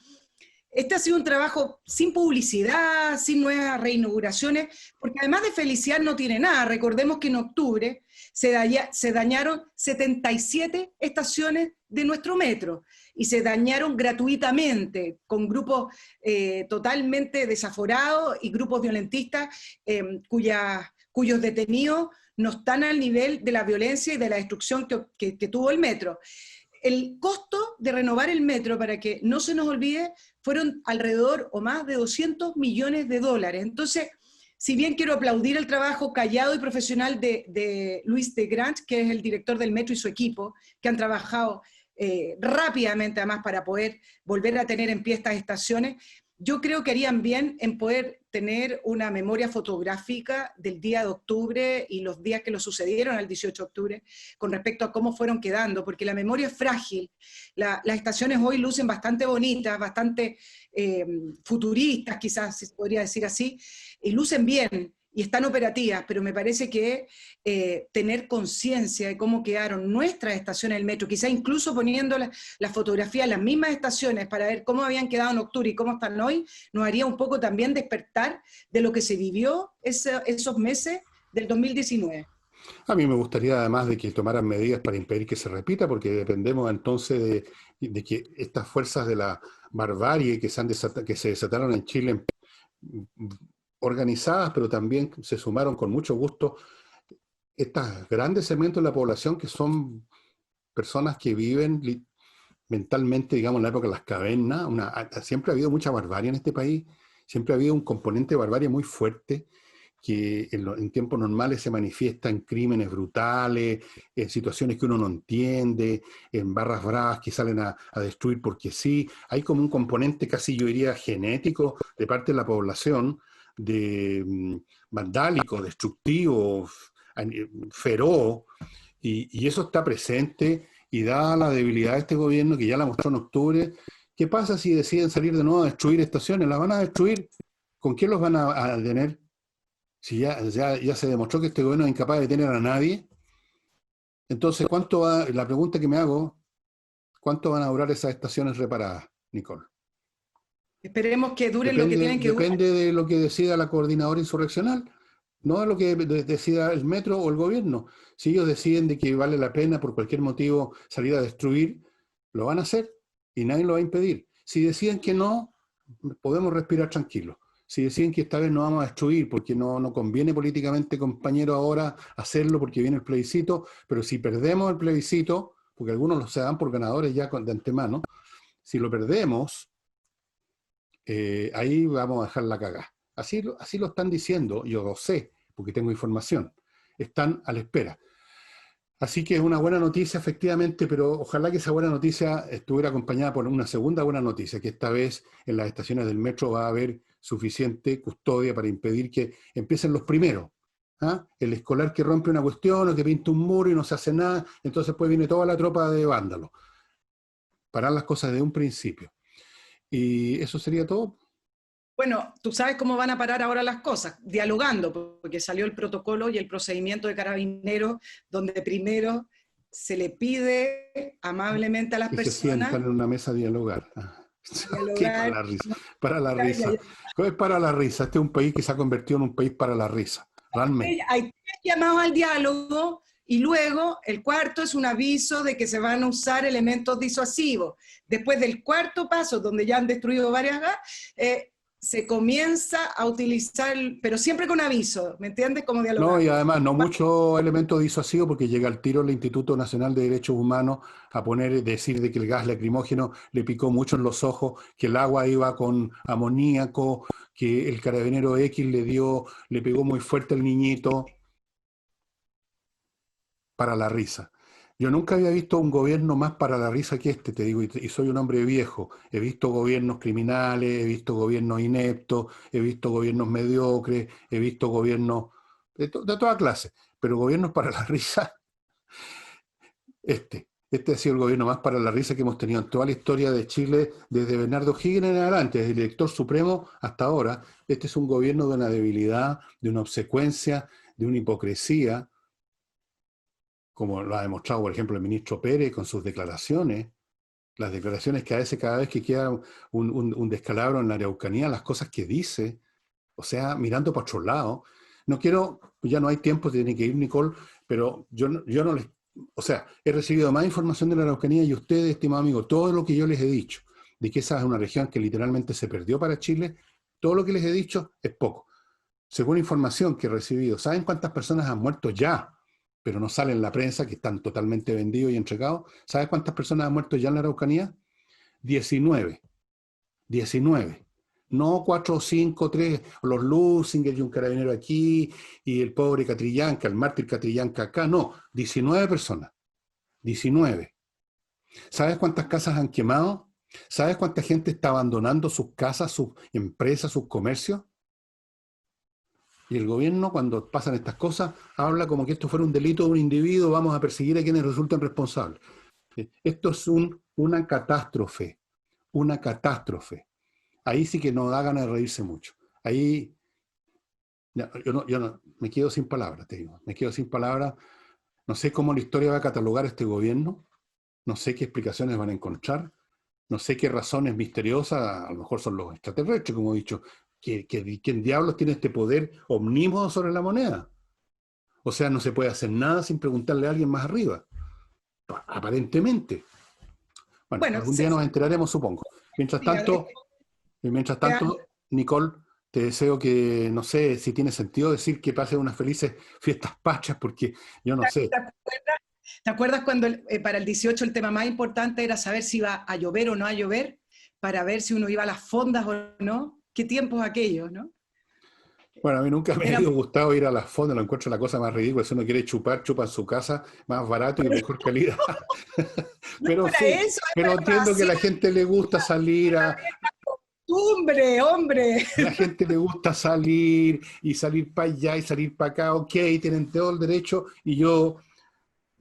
Speaker 2: este ha sido un trabajo sin publicidad, sin nuevas reinauguraciones, porque además de felicidad no tiene nada. Recordemos que en octubre se dañaron 77 estaciones de nuestro metro, y se dañaron gratuitamente, con grupos totalmente desaforados y grupos violentistas cuyos detenidos no están al nivel de la violencia y de la destrucción que tuvo el metro. el costo de renovar el metro, para que no se nos olvide, fueron alrededor o más de 200 millones de dólares. Entonces, si bien quiero aplaudir el trabajo callado y profesional de Luis de Grant, que es el director del metro, y su equipo, que han trabajado rápidamente además para poder volver a tener en pie estas estaciones, yo creo que harían bien en poder tener una memoria fotográfica del día de octubre y los días que lo sucedieron al 18 de octubre con respecto a cómo fueron quedando, porque la memoria es frágil. Las estaciones hoy lucen bastante bonitas, bastante futuristas, quizás se podría decir así, y lucen bien y están operativas, pero me parece que tener conciencia de cómo quedaron nuestras estaciones del metro, quizás incluso poniendo la fotografía de las mismas estaciones para ver cómo habían quedado en octubre y cómo están hoy, nos haría un poco también despertar de lo que se vivió esos meses del 2019.
Speaker 1: A mí me gustaría además de que tomaran medidas para impedir que se repita, porque dependemos entonces de que estas fuerzas de la barbarie que se desataron en Chile, organizadas, pero también se sumaron con mucho gusto estos grandes segmentos de la población que son personas que viven mentalmente, digamos, en la época de las cavernas. Siempre ha habido mucha barbarie en este país, siempre ha habido un componente de barbarie muy fuerte que en tiempos normales se manifiesta en crímenes brutales, en situaciones que uno no entiende, en barras bravas que salen a destruir porque sí. Hay como un componente casi, yo diría, genético de parte de la población, vandálico, destructivo, feroz, y eso está presente, y dada la debilidad de este gobierno, que ya la mostró en octubre, ¿qué pasa si deciden salir de nuevo a destruir estaciones? ¿Las van a destruir? ¿Con quién los van a detener? Si ya se demostró que este gobierno es incapaz de detener a nadie. Entonces, la pregunta que me hago, ¿cuánto van a durar esas estaciones reparadas, Nicole?
Speaker 2: Esperemos que duren lo que tienen que durar.
Speaker 1: Depende de lo que decida la coordinadora insurreccional, no de lo que decida el metro o el gobierno. Si ellos deciden de que vale la pena por cualquier motivo salir a destruir, lo van a hacer y nadie lo va a impedir. Si deciden que no, podemos respirar tranquilos. Si deciden que esta vez no vamos a destruir porque no conviene políticamente, compañero, ahora hacerlo porque viene el plebiscito, pero si perdemos el plebiscito, porque algunos se dan por ganadores ya de antemano, si lo perdemos, ahí vamos a dejar la cagada. Así lo están diciendo, yo lo sé, porque tengo información. Están a la espera. Así que es una buena noticia, efectivamente, pero ojalá que esa buena noticia estuviera acompañada por una segunda buena noticia, que esta vez en las estaciones del metro va a haber suficiente custodia para impedir que empiecen los primeros. ¿Ah? El escolar que rompe una cuestión o que pinta un muro y no se hace nada, entonces pues viene toda la tropa de vándalos. Parar las cosas de un principio. Y eso sería todo.
Speaker 2: Bueno, tú sabes cómo van a parar ahora las cosas, dialogando, porque salió el protocolo y el procedimiento de Carabineros, donde primero se le pide amablemente a las personas...
Speaker 1: se sientan en una mesa a dialogar. ¿Qué para la risa? Para la risa. Es para la risa. Este es un país que se ha convertido en un país para la risa. Realmente.
Speaker 2: Hay 3 llamados al diálogo y luego el cuarto es un aviso de que se van a usar elementos disuasivos. Después del cuarto paso, donde ya han destruido varias se comienza a utilizar, pero siempre con aviso, ¿me entiendes? Como dialogar.
Speaker 1: No, y además no mucho elemento disuasivo porque llega al tiro el Instituto Nacional de Derechos Humanos a decir de que el gas lacrimógeno le picó mucho en los ojos, que el agua iba con amoníaco, que el carabinero X le pegó muy fuerte al niñito. Para la risa. Yo nunca había visto un gobierno más para la risa que este, te digo, y soy un hombre viejo. He visto gobiernos criminales, he visto gobiernos ineptos, he visto gobiernos mediocres, he visto gobiernos de toda clase, pero gobiernos para la risa, este ha sido el gobierno más para la risa que hemos tenido en toda la historia de Chile, desde Bernardo Higgins en adelante, desde el director supremo hasta ahora. Este es un gobierno de una debilidad, de una obsecuencia, de una hipocresía, como lo ha demostrado, por ejemplo, el ministro Pérez con sus declaraciones, las declaraciones que hace cada vez que queda un descalabro en la Araucanía, las cosas que dice, o sea, mirando para otro lado. No quiero, ya no hay tiempo, tiene que ir Nicole, pero yo no les, o sea, he recibido más información de la Araucanía y ustedes, estimado amigo, todo lo que yo les he dicho, de que esa es una región que literalmente se perdió para Chile, todo lo que les he dicho es poco. Según información que he recibido, ¿saben cuántas personas han muerto ya pero no sale en la prensa, que están totalmente vendidos y entregados. ¿Sabes cuántas personas han muerto ya en la Araucanía? 19. 19. No 4 o 5, 3, los Lusinger y un carabinero aquí, y el pobre Catrillanca, el mártir Catrillanca acá. No, 19 personas. 19. ¿Sabes cuántas casas han quemado? ¿Sabes cuánta gente está abandonando sus casas, sus empresas, sus comercios? Y el gobierno, cuando pasan estas cosas, habla como que esto fuera un delito de un individuo, vamos a perseguir a quienes resulten responsables. Esto es una catástrofe, una catástrofe. Ahí sí que no da ganas de reírse mucho. Ahí yo no, me quedo sin palabras, te digo. Me quedo sin palabras. No sé cómo la historia va a catalogar este gobierno. No sé qué explicaciones van a encontrar. No sé qué razones misteriosas, a lo mejor son los extraterrestres, como he dicho. ¿Quién diablos tiene este poder omnímodo sobre la moneda? O sea, no se puede hacer nada sin preguntarle a alguien más arriba. Aparentemente. Bueno,
Speaker 2: Bueno,
Speaker 1: algún día nos enteraremos, supongo. Mientras
Speaker 2: sí,
Speaker 1: tanto, Nicole, te deseo que, no sé si tiene sentido decir que pases unas felices fiestas patrias, porque yo no sé.
Speaker 2: ¿te acuerdas cuando para el 18 el tema más importante era saber si iba a llover o no a llover, para ver si uno iba a las fondas o no? ¿Qué tiempos aquellos, no?
Speaker 1: Bueno, a mí nunca me ha
Speaker 2: Era,
Speaker 1: ido gustado ir a las fondas, lo encuentro la cosa más ridícula. Si uno quiere chupar, chupa en su casa, más barato y de mejor calidad.
Speaker 2: no es
Speaker 1: Pero
Speaker 2: para
Speaker 1: sí,
Speaker 2: eso, es
Speaker 1: pero
Speaker 2: para
Speaker 1: entiendo que a
Speaker 2: pasear,
Speaker 1: la gente le gusta salir
Speaker 2: hombre, hombre.
Speaker 1: a la gente le gusta salir y salir para allá y salir para acá, ok, tienen todo el derecho y yo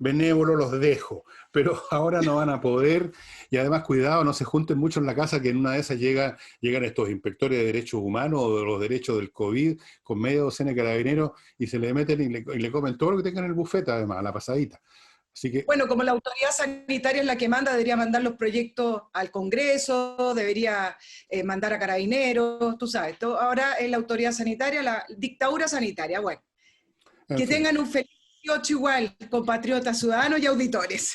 Speaker 1: benévolo los dejo, pero ahora no van a poder y además cuidado, no se junten mucho en la casa que en una de esas llegan estos inspectores de derechos humanos o de los derechos del COVID con media docena de carabineros y se le meten y le comen todo lo que tengan en el buffet además, a la pasadita. Así que,
Speaker 2: Bueno, como la autoridad sanitaria es la que manda, debería mandar los proyectos al Congreso, debería mandar a carabineros, tú sabes, ahora es la autoridad sanitaria, la dictadura sanitaria. Bueno,
Speaker 1: en
Speaker 2: que
Speaker 1: fin.
Speaker 2: tengan un feliz 18 igual, compatriotas, ciudadanos y auditores.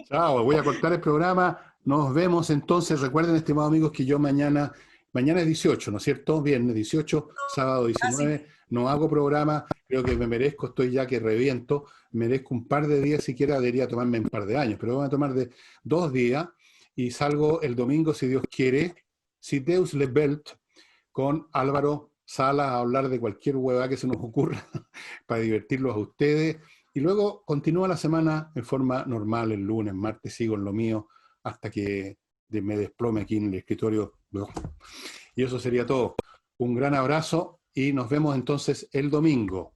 Speaker 1: Chao, voy a cortar el programa. Nos vemos entonces. Recuerden, estimados amigos, que yo mañana es 18, ¿no es cierto? Viernes 18, sábado
Speaker 2: Así,
Speaker 1: 19, no hago programa. Creo que me merezco, estoy ya que reviento. Merezco un par de días, siquiera debería tomarme un par de años, pero voy a tomar de 2 días y salgo el domingo, si Dios quiere, si Deus le belt, con Álvaro Salas a hablar de cualquier huevada que se nos ocurra para divertirlos a ustedes. Y luego continúa la semana en forma normal, el lunes, martes, sigo en lo mío, hasta que me desplome aquí en el escritorio. Y eso sería todo. Un gran abrazo y nos vemos entonces el domingo.